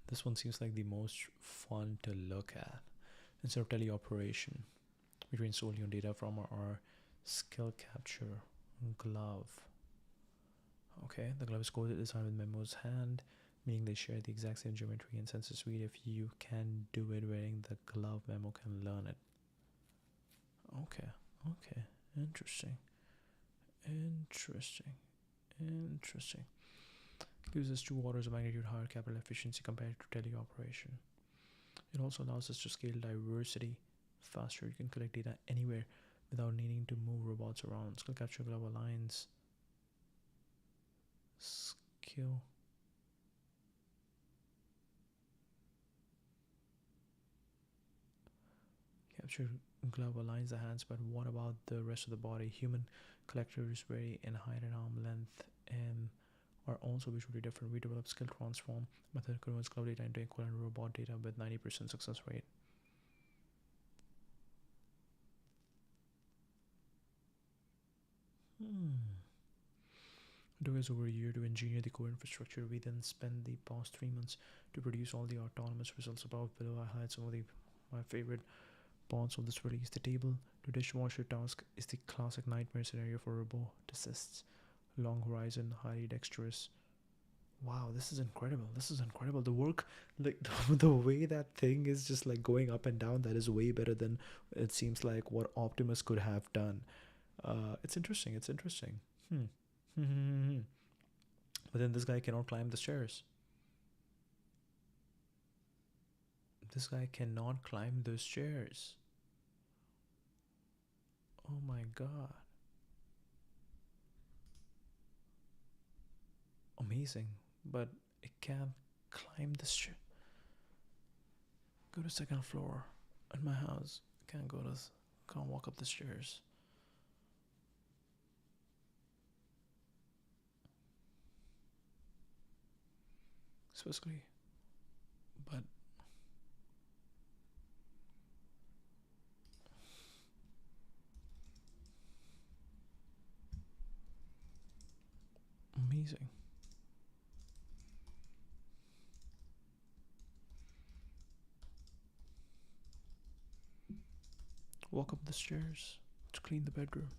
This one seems like the most fun to look at. Instead of teleoperation, we train solely on data from our skill capture glove. Okay, the glove is coded designed with Memo's hand, meaning they share the exact same geometry and sensor suite. If you can do it wearing the glove, Memo can learn it. Okay, interesting. Gives us 2 orders of magnitude higher capital efficiency compared to teleoperation. It also allows us to scale diversity faster. You can collect data anywhere without needing to move robots around. Skill capture glove aligns skill. Yeah, capture glove aligns the hands, but what about the rest of the body? Human collectors vary in height and arm length and are also visually different. We develop skill transform method converts glove data into equivalent robot data with 90% success rate. It took us over a year to engineer the core infrastructure. We then spent the past 3 months to produce all the autonomous results above. Below, I highlight some of my favorite parts of this release. The table to dishwasher task is the classic nightmare scenario for roboticists. Long horizon, highly dexterous. Wow, this is incredible. This is incredible. The work, like the way that thing is just like going up and down, that is way better than it seems like what Optimus could have done. It's interesting. It's interesting. But then this guy cannot climb the stairs. This guy cannot climb those stairs. Oh my god. Amazing. But it can't climb the stair. Go to second floor at my house. Can't walk up the stairs. Especially, but amazing. Walk up the stairs to clean the bedroom.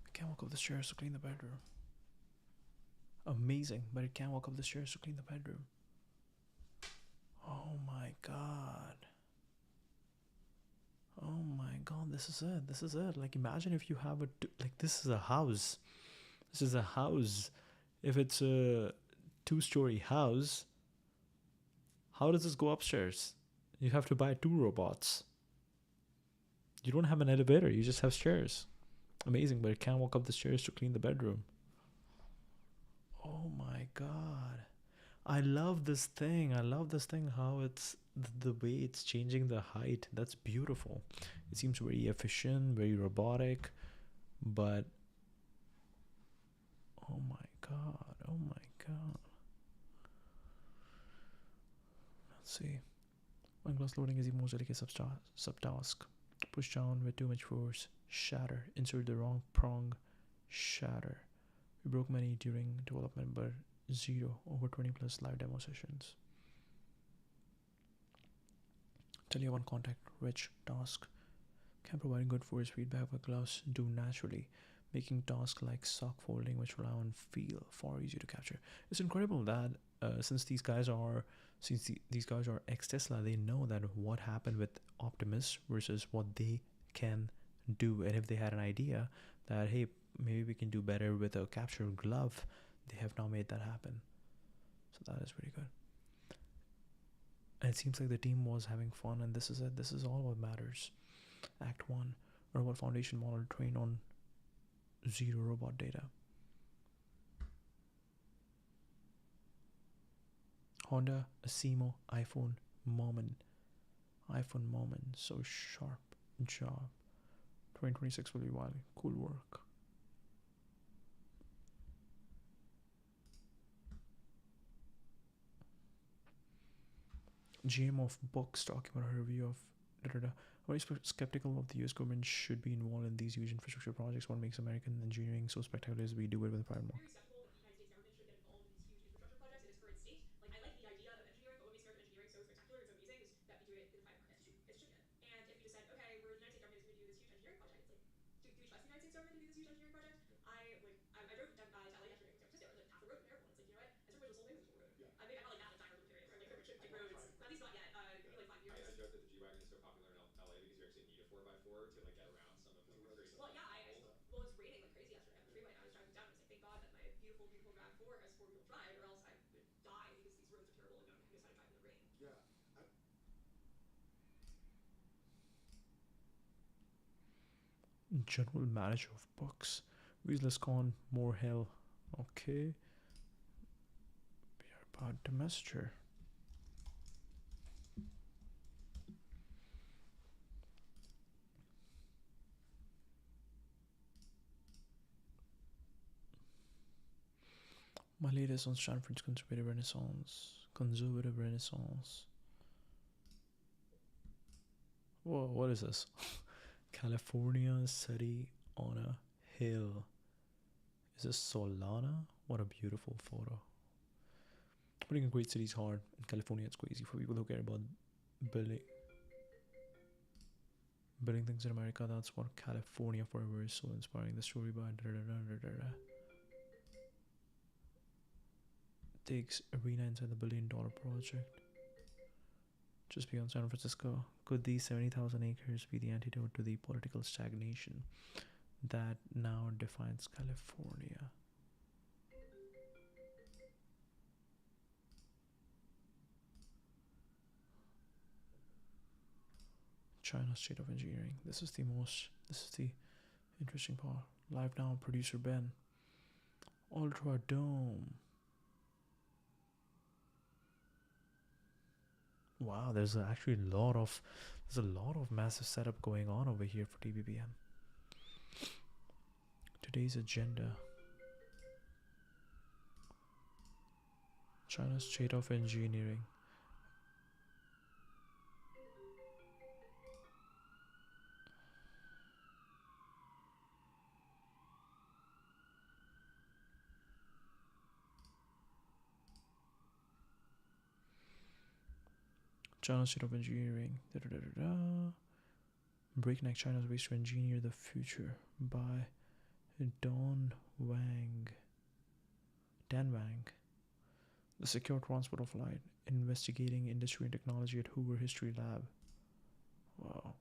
I can't walk up the stairs to clean the bedroom. Amazing, but it can't walk up the stairs to clean the bedroom. Oh my god. Oh my god, this is it. This is it. Like, imagine if you have this is a house. This is a house. If it's a 2-story house, how does this go upstairs? You have to buy 2 robots. You don't have an elevator, you just have stairs. Amazing, but it can't walk up the stairs to clean the bedroom. Oh my god. I love this thing. How it's the way it's changing the height. That's beautiful. It seems very efficient, very robotic, but oh my god. Let's see. One glass loading is the most delicate subtask. Push down with too much force. Shatter. Insert the wrong prong. Shatter. We broke many during development, but 0 over 20 plus live demo sessions. Tell you one contact rich task. Can provide good force feedback, but gloves do naturally, making tasks like sock folding, which rely on feel, far easier to capture. It's incredible that since these guys are ex-Tesla, they know that what happened with Optimus versus what they can do, and if they had an idea that, hey, maybe we can do better with a capture glove, they have now made that happen. So that is pretty good. And it seems like the team was having fun, and this is it. This is all what matters. Act 1. Robot foundation model trained on 0 robot data. Honda, Asimo, iPhone moment. So sharp job. 2026 will be wild. Cool work. GM of books talking about a review of I'm very skeptical of the US government should be involved in these huge infrastructure projects. What makes American engineering so spectacular is we do it with a private market. Very skeptical that the United States government should get involved in these huge infrastructure projects in its current state. Like, I like the idea of engineering, but what makes American engineering so spectacular and so amazing is that we do it in the private market. It's chicken. And if we just said, okay, we're the United States government is going to do this huge engineering project, it's like, do we trust the United States government to do this huge engineering project? I drove to LA yesterday from San Francisco. It was like half the road from the airport. It's like, you know what? I took away this whole thing is a toll road. Yeah. I got like that entire urban area where like there should be roads. At least not yet. Give me like 5 years. I joke that the G-Wagon is so popular in LA because you actually need a 4x4 to like get around some of the crazy. Well, yeah, well, it's raining like crazy yesterday on the freeway, and I was driving down, and I was like, thank God that my beautiful, beautiful RAV4 has 4-wheel drive, or else I would die because these roads are terrible, and I'm decided to drive in the rain. Yeah. General manager of books. Weaseless Con, more hell. Okay. We are about to messenger. My latest on Stanford's conservative renaissance. Conservative renaissance. Whoa, what is this? California city on a hill. Is this Solana? What a beautiful photo. Putting a great city is hard. In California, it's crazy for people who care about building things in America. That's what California forever is so inspiring. The story by takes arena inside the $1 billion project. Just beyond San Francisco. Could these 70,000 acres be the antidote to the political stagnation that now defines California? China's state of engineering. This is the interesting part. Live now, producer Ben. Ultra Dome. Wow, there's actually a lot of massive setup going on over here for TBBM. Today's agenda. China's state of engineering. China's state of engineering. Breakneck China's ways to engineer the future by Dan Wang. The Secure Transport of Light, investigating industry and technology at Hoover History Lab. Wow.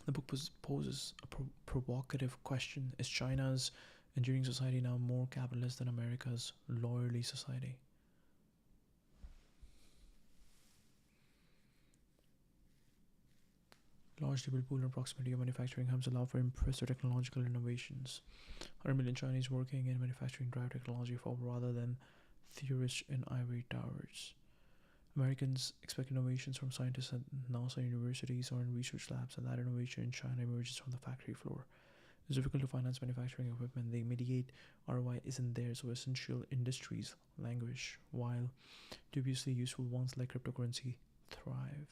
The book poses a provocative question. Is China's engineering society now more capitalist than America's lawyerly society? Large stable pool and proximity of manufacturing hubs allow for impressive technological innovations. 100 million Chinese working in manufacturing drive technology forward rather than theorists in ivory towers. Americans expect innovations from scientists at NASA universities or in research labs, and that innovation in China emerges from the factory floor. It's difficult to finance manufacturing equipment. The immediate ROI isn't there, so essential industries languish, while dubiously useful ones like cryptocurrency thrive.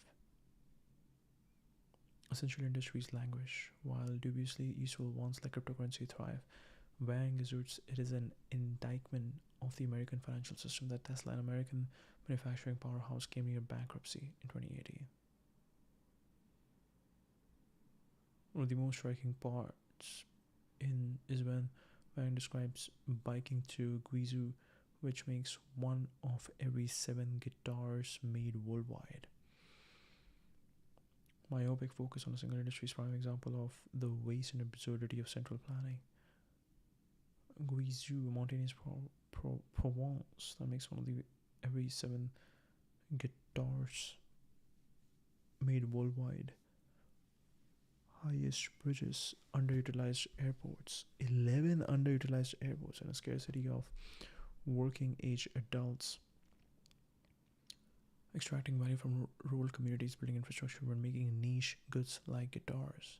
Essential industries languish, while dubiously useful ones like cryptocurrency thrive. Wang asserts it is an indictment of the American financial system that Tesla, an American manufacturing powerhouse, came near bankruptcy in 2018. One of the most striking parts is when Wang describes biking to Guizhou, which makes 1 of every 7 guitars made worldwide. Myopic focus on a single industry is a prime example of the waste and absurdity of central planning. Guizhou, a mountainous Provence, that makes 1 of the every 7 guitars made worldwide. Highest bridges, underutilized airports, 11 underutilized airports, and a scarcity of working age adults. Extracting value from rural communities, building infrastructure, when making niche goods like guitars.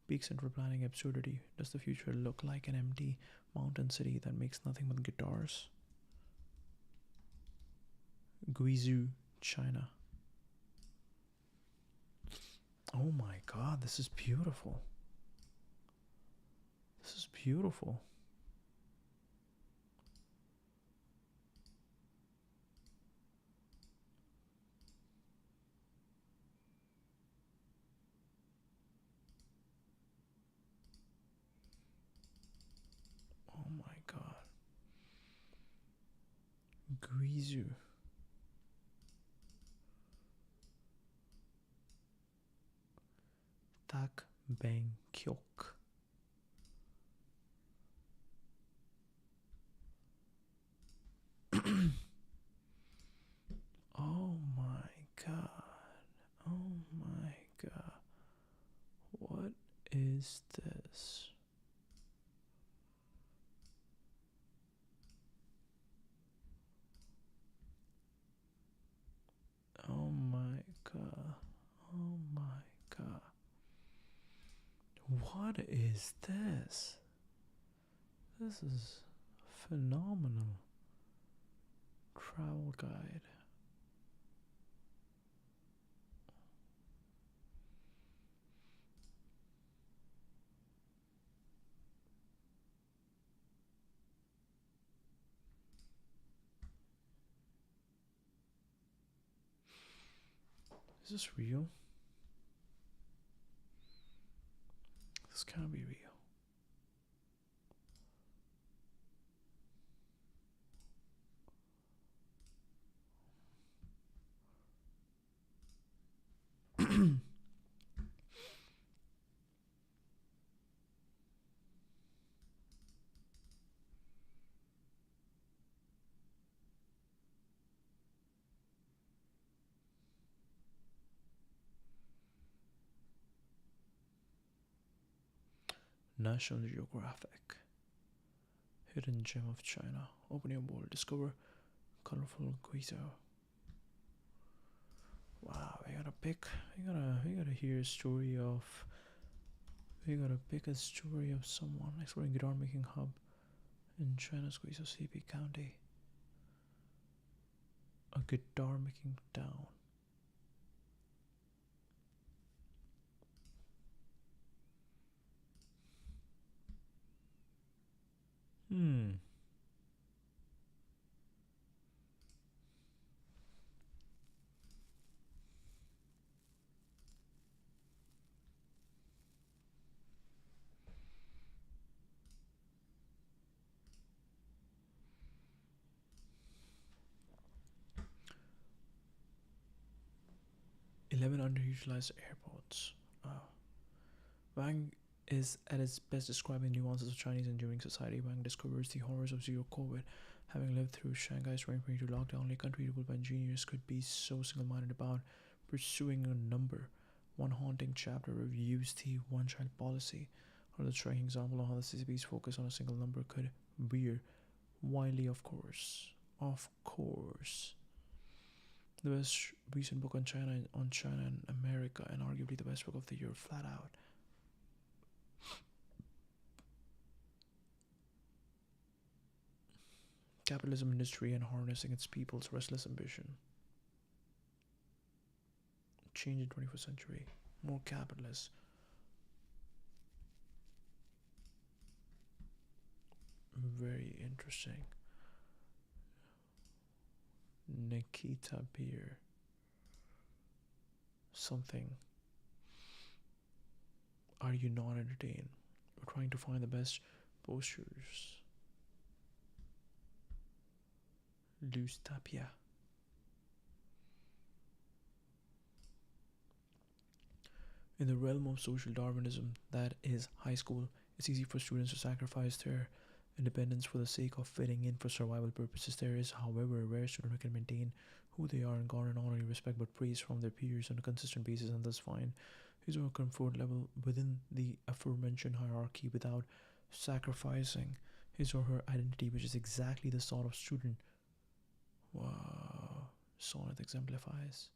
Peak central planning absurdity. Does the future look like an empty mountain city that makes nothing but guitars? Guizhou, China. Oh my god, this is beautiful. This is beautiful. Oh my god. Guizhou. Tak Bang Kyok. Oh my god. Oh my god. What is this? Oh my god. Oh my god. What is this? This is Phenomenal travel guide. Is this real? This can't be real. National Geographic. Hidden Gem of China. Open your world. Discover colorful Guizhou. Wow, we gotta pick. We gotta hear a story of. We gotta pick a story of someone exploring guitar making hub in China's Guizhou CP County. A guitar making town. Hmm. "11 underutilized airports." Wang is at its best describing nuances of Chinese enduring society. Wang discovers the horrors of zero COVID. Having lived through Shanghai's 2022 lockdown, only a country ruled by engineers could be so single-minded about pursuing a number. One haunting chapter reviews the one-child policy, or the striking example of how the CCP's focus on a single number could veer widely, of course. Of course. The best recent book on China and America, and arguably the best book of the year, flat out. Capitalism, Industry, and Harnessing Its People's Restless Ambition. Change in 21st Century. More capitalists. Very interesting. Nikita Beer. Something. Are you not entertained? We're trying to find the best posters. Luz Tapia. In the realm of social Darwinism, that is high school, it's easy for students to sacrifice their independence for the sake of fitting in for survival purposes. There is, however, a rare student who can maintain who they are and garner not only respect but praise from their peers on a consistent basis, and thus find his or her comfort level within the aforementioned hierarchy without sacrificing his or her identity, which is exactly the sort of student Sonnet exemplifies.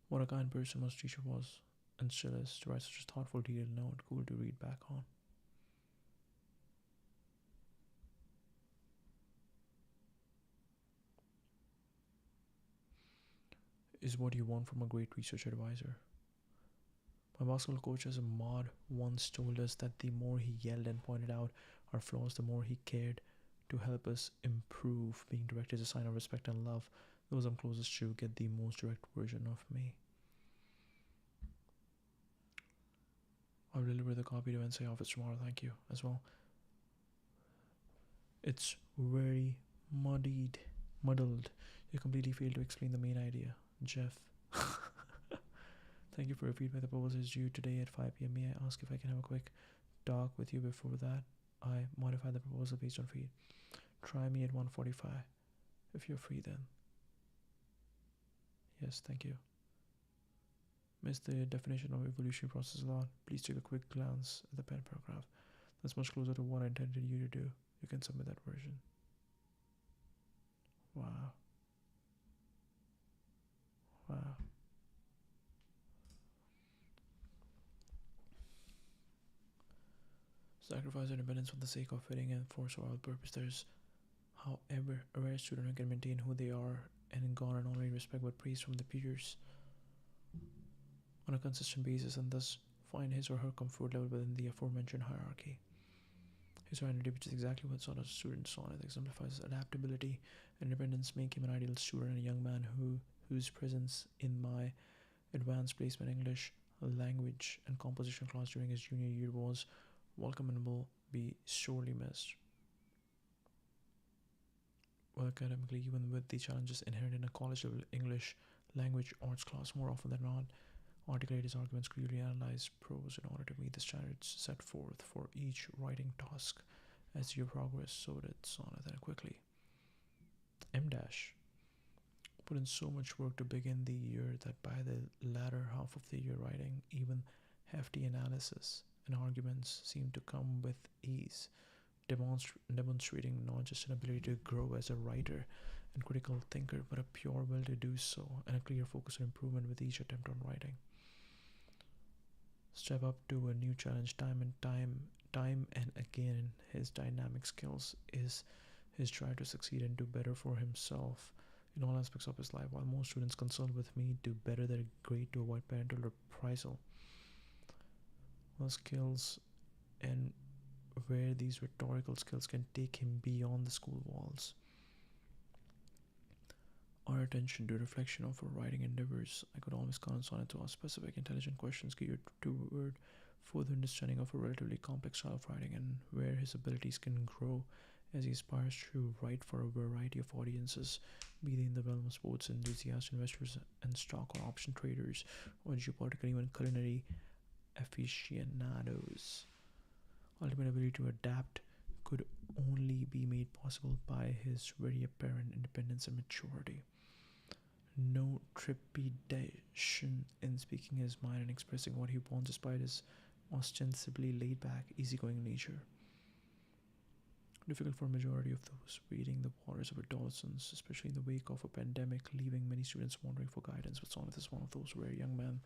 What a kind person most teacher was, and still is, to write such a thoughtful, detailed note, cool to read back on. Is what you want from a great research advisor. My basketball coach as a mod once told us that the more he yelled and pointed out our flaws, the more he cared to help us improve. Being direct is a sign of respect and love. Those I'm closest to get the most direct version of me. I'll deliver the copy to NSA office tomorrow, thank you, as well. It's very muddled. You completely failed to explain the main idea, Jeff. Thank you for your feedback. The proposal is due today at 5 p.m. May I ask if I can have a quick talk with you before that? I modify the proposal based on feed. Try me at 1:45 if you're free then. Yes, thank you. Missed the definition of evolution process a lot. Please take a quick glance at the pen paragraph. That's much closer to what I intended you to do. You can submit that version. Wow. sacrifice their independence for the sake of fitting in for survival purpose. There's, however, a rare student who can maintain who they are and garner not only respect but praise from the peers on a consistent basis, and thus find his or her comfort level within the aforementioned hierarchy. His serenity, which is exactly what sort of student sonnet exemplifies adaptability and independence, make him an ideal student and a young man whose presence in my advanced placement English language and composition class during his junior year was welcome and will be sorely missed. Well, academically, even with the challenges inherent in a college level English language arts class, more often than not, articulate his arguments, clearly analyze prose in order to meet the standards set forth for each writing task. As you progress, so did Sonnet and quickly. M dash put in so much work to begin the year that by the latter half of the year, writing even hefty analysis and arguments seemed to come with ease, demonstrating not just an ability to grow as a writer and critical thinker, but a pure will to do so and a clear focus on improvement with each attempt on writing. Step up to a new challenge time and again. His dynamic skills is his drive to succeed and do better for himself in all aspects of his life. While most students consult with me to better their grade to avoid parental reprisal, well, skills and where these rhetorical skills can take him beyond the school walls. Our attention to reflection of our writing endeavors, I could always count on it to ask specific, intelligent questions geared toward further understanding of a relatively complex style of writing and where his abilities can grow as he aspires to write for a variety of audiences, be they in the realm of sports enthusiasts, investors, and stock or option traders, or geopolitical, even culinary aficionados. Ultimate ability to adapt could only be made possible by his very apparent independence and maturity. No trepidation in speaking his mind and expressing what he wants despite his ostensibly laid-back, easygoing nature. Difficult for a majority of those wading the waters of adolescence, especially in the wake of a pandemic, leaving many students wandering for guidance. But Sonnet is one of those rare young men,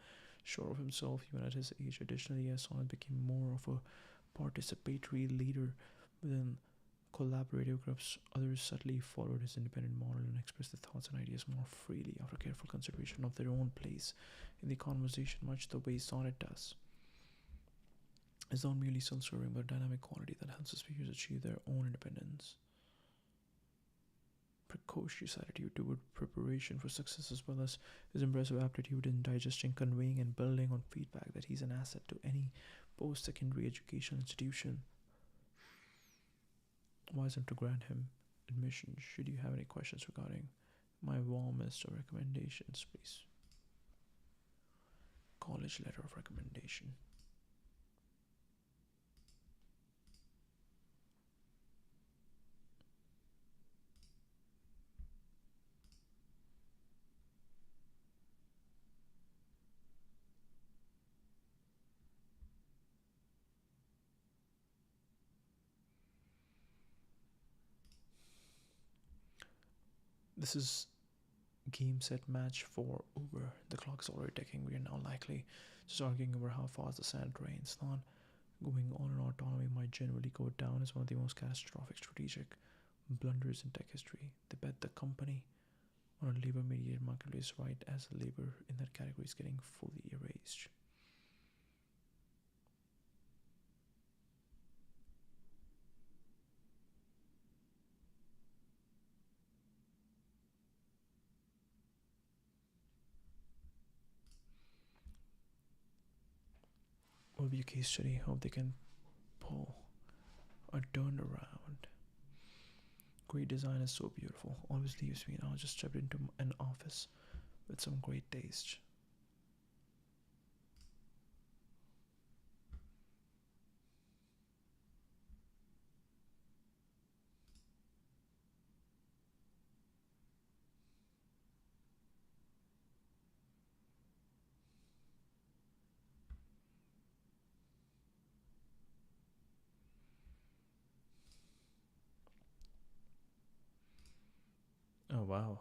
sure of himself even at his age. Additionally, as Sonnet became more of a participatory leader within collaborative groups, others subtly followed his independent model and expressed their thoughts and ideas more freely after careful consideration of their own place in the conversation, much the way Sonnet does. It's not merely self-serving, but a dynamic quality that helps the speakers achieve their own independence. Precocious attitude toward preparation for success, as well as his impressive aptitude in digesting, conveying, and building on feedback, that he's an asset to any post-secondary education institution. Wise enough to grant him admission. Should you have any questions regarding my warmest of recommendations, please. College letter of recommendation. This is game set match for Uber. The clock is already ticking. We are now likely just arguing over how fast the sand drains. Not going on and autonomy might generally go down as one of the most catastrophic strategic blunders in tech history. They bet the company on a labor mediated marketplace right as labor in that category is getting fully erased. Will be a case study. Hope they can pull a turnaround. Great design is so beautiful. Always leaves me. I just stepped into an office with some great taste. Oh wow.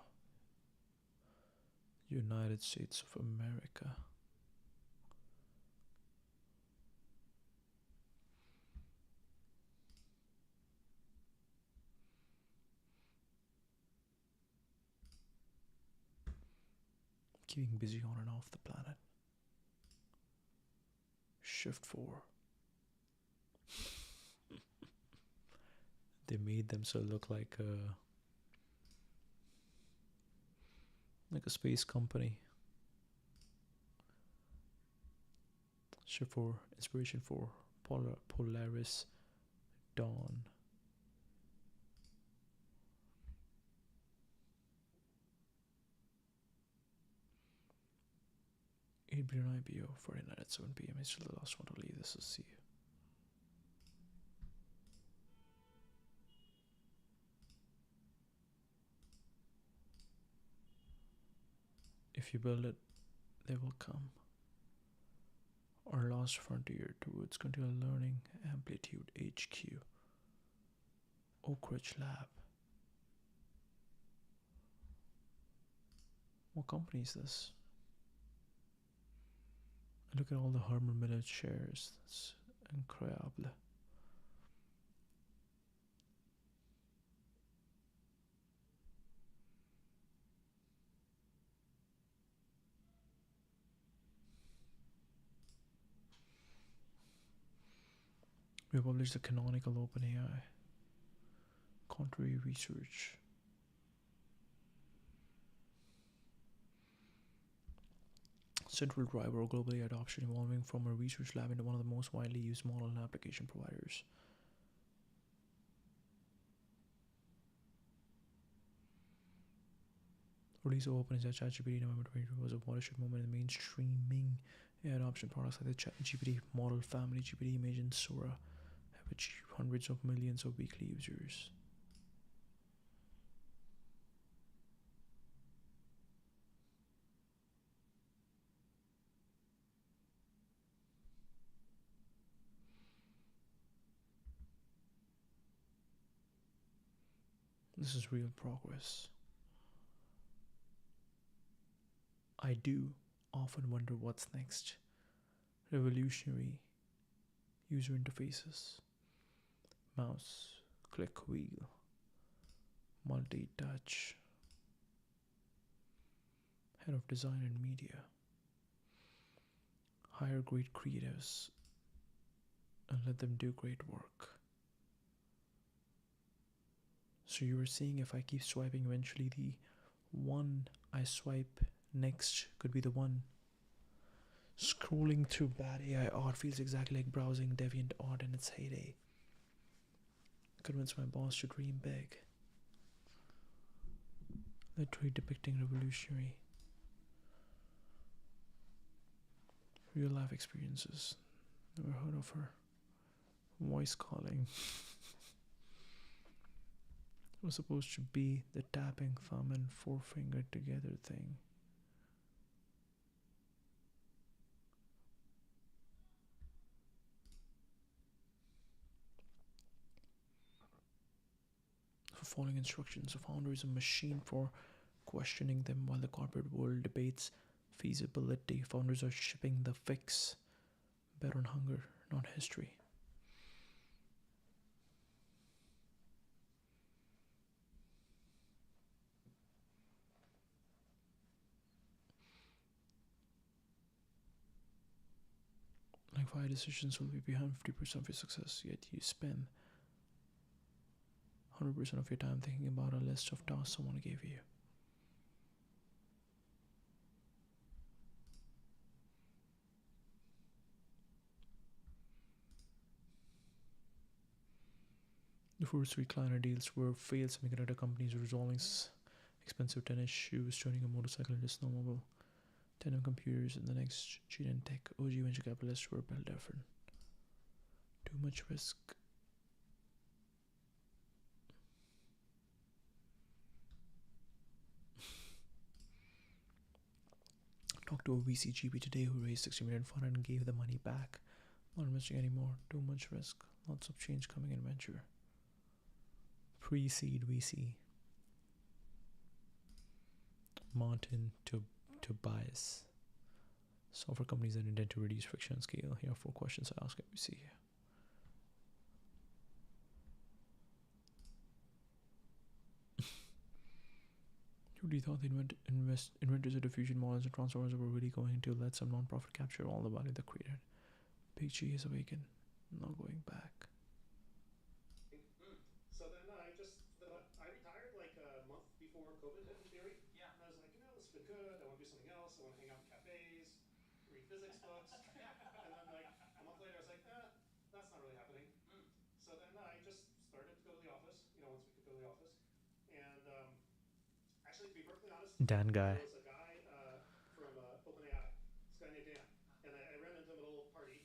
United States of America. keeping busy on and off the planet. Shift 4. They made themselves look like a space company. Shift 4, Inspiration 4, Polaris Dawn. $8 billion IPO, 49 at 7 p.m. He's still the last one to leave. This is see. If you build it, they will come. Our last frontier towards continual learning, Amplitude HQ, Oak Ridge Lab. What company is this? Look at all the Herman Miller shares. That's incredible. We published the canonical OpenAI. Contrary research. Central driver of globally adoption, evolving from a research lab into one of the most widely used model and application providers. Release of OpenAI ChatGPT November 2022 was a watershed moment in the mainstreaming AI adoption. Products like the ChatGPT model family, GPT Image, and Sora have achieved hundreds of millions of weekly users. This is real progress. I do often wonder what's next. Revolutionary user interfaces, mouse, click wheel, multi-touch, head of design and media, hire great creatives and let them do great work. So you were saying if I keep swiping, eventually the one I swipe next could be the one. Scrolling through bad AI art feels exactly like browsing deviant art in its heyday. Convince my boss to dream big. Literally depicting revolutionary real life experiences. Never heard of her. Voice calling. It was supposed to be the tapping thumb and forefinger together thing. For following instructions, a founder is a machine for questioning them while the corporate world debates feasibility. Founders are shipping the fix. Bet on hunger, not history. Like 5 decisions will be behind 50% of your success, yet you spend 100% of your time thinking about a list of tasks someone gave you. The first recliner deals were failed semiconductor companies resolving expensive tennis shoes, turning a motorcycle into snowmobile. Tandem computers and the next gen tech. OG venture capitalists were built different. Too much risk. Talked to a VC GP today who raised 60 million fund and gave the money back. Not investing anymore. Too much risk. Lots of change coming in venture. Pre-seed VC. Martin Tobias. Software companies that intend to reduce friction and scale. Here are 4 questions I ask at VC. Everybody thought the inventors of diffusion models and transformers were really going to let some non-profit capture all the value they created. Big G is awakened, no going back. So then I retired like a month before COVID hit, in theory. Yeah. And I was like, this has been good. I want to do something else. I want to hang out in cafes, read physics books. And then like a month later, I was like, that's not really happening. So then I just started to go to the office, once we could go to the office. And actually, to be perfectly honest, Dan guy. there was a guy from OpenAI, this guy named Dan. And I ran into him at a little party.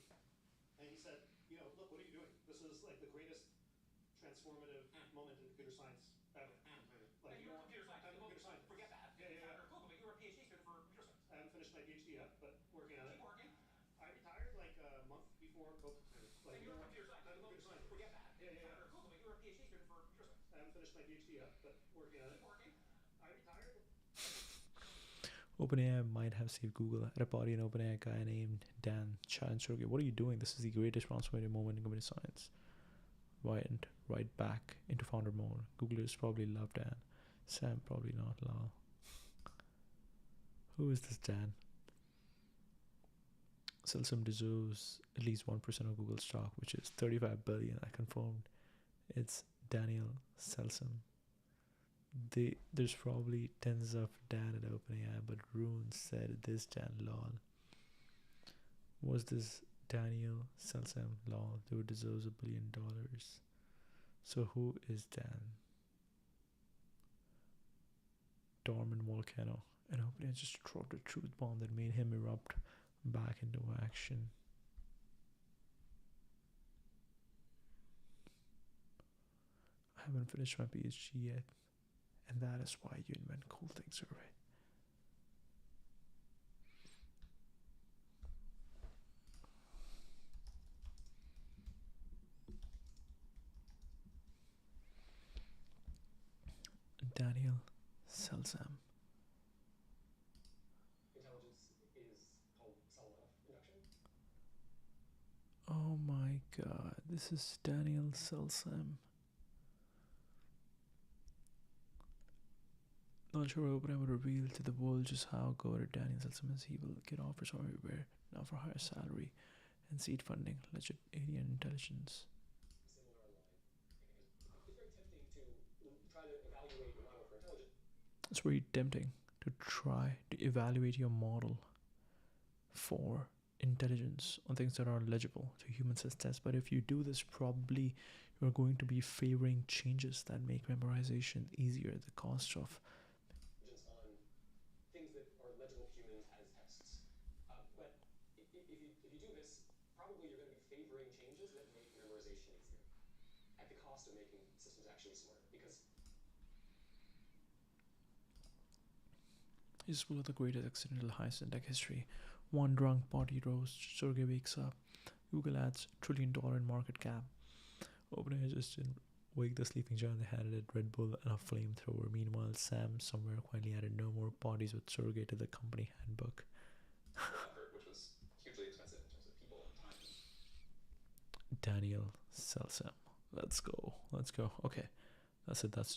And he said, look, what are you doing? This is like the greatest transformative moment in computer science ever. Like, And you were a computer scientist. I'm a computer scientist. Forget that. Yeah. Or Google, but you were a PhD student for computer science. I haven't finished my PhD yet, but working on it. Keep working. I retired like a month before COVID. Like, And you were a computer scientist. I'm a computer scientist. Forget that. Yeah. Or Google, but you were a PhD student for computer science. I haven't finished my PhD yet, but working on it. Keep working. I retired. OpenAI might have saved Google. At a party, an OpenAI guy named Dan challenged Sergey, "What are you doing? This is the greatest transformative moment in computer science." Went right back into founder mode. Googlers probably love Dan. Sam probably not. Lol. Who is this Dan? Celsum deserves at least 1% of Google stock, which is 35 billion. I confirmed. It's Daniel Celsum. There's probably tens of Dan at OpenAI, but Rune said this Dan lol. Was this Daniel Celsum lol? Dude deserves $1 billion. So who is Dan? Dormant volcano. And OpenAI just dropped a truth bomb that made him erupt back into action. I haven't finished my PhD yet. And that is why you invent cool things, right? Daniel Celsum. Intelligence is called Selmanov induction. Oh my god, this is Daniel Celsum. Not sure OpenAI would reveal to the world just how good Daniel Celsum is. He will get offers everywhere now for higher salary and seed funding. Legit alien intelligence. Similar line. It's very tempting to try to evaluate your model for intelligence. It's very tempting to try to evaluate your model for intelligence on things that are legible to humans as tests. But if you do this, probably you're going to be favoring changes that make memorization easier at the cost of On things that are legible to humans as tests. But if you do this, probably you're going to be favoring changes that make memorization easier at the cost of making systems actually smarter. Because is one of the greatest accidental heists in tech history. One drunk party roast, Sergey wakes up, Google adds $1 trillion in market cap. OpenAI just didn't wake the sleeping giant. They had it at Red Bull and a flamethrower. Meanwhile, Sam somewhere quietly added no more parties with Sergey to the company handbook. effort, which was hugely expensive in terms of people and time. Daniel Celsum. Let's go. Okay. That's it. That's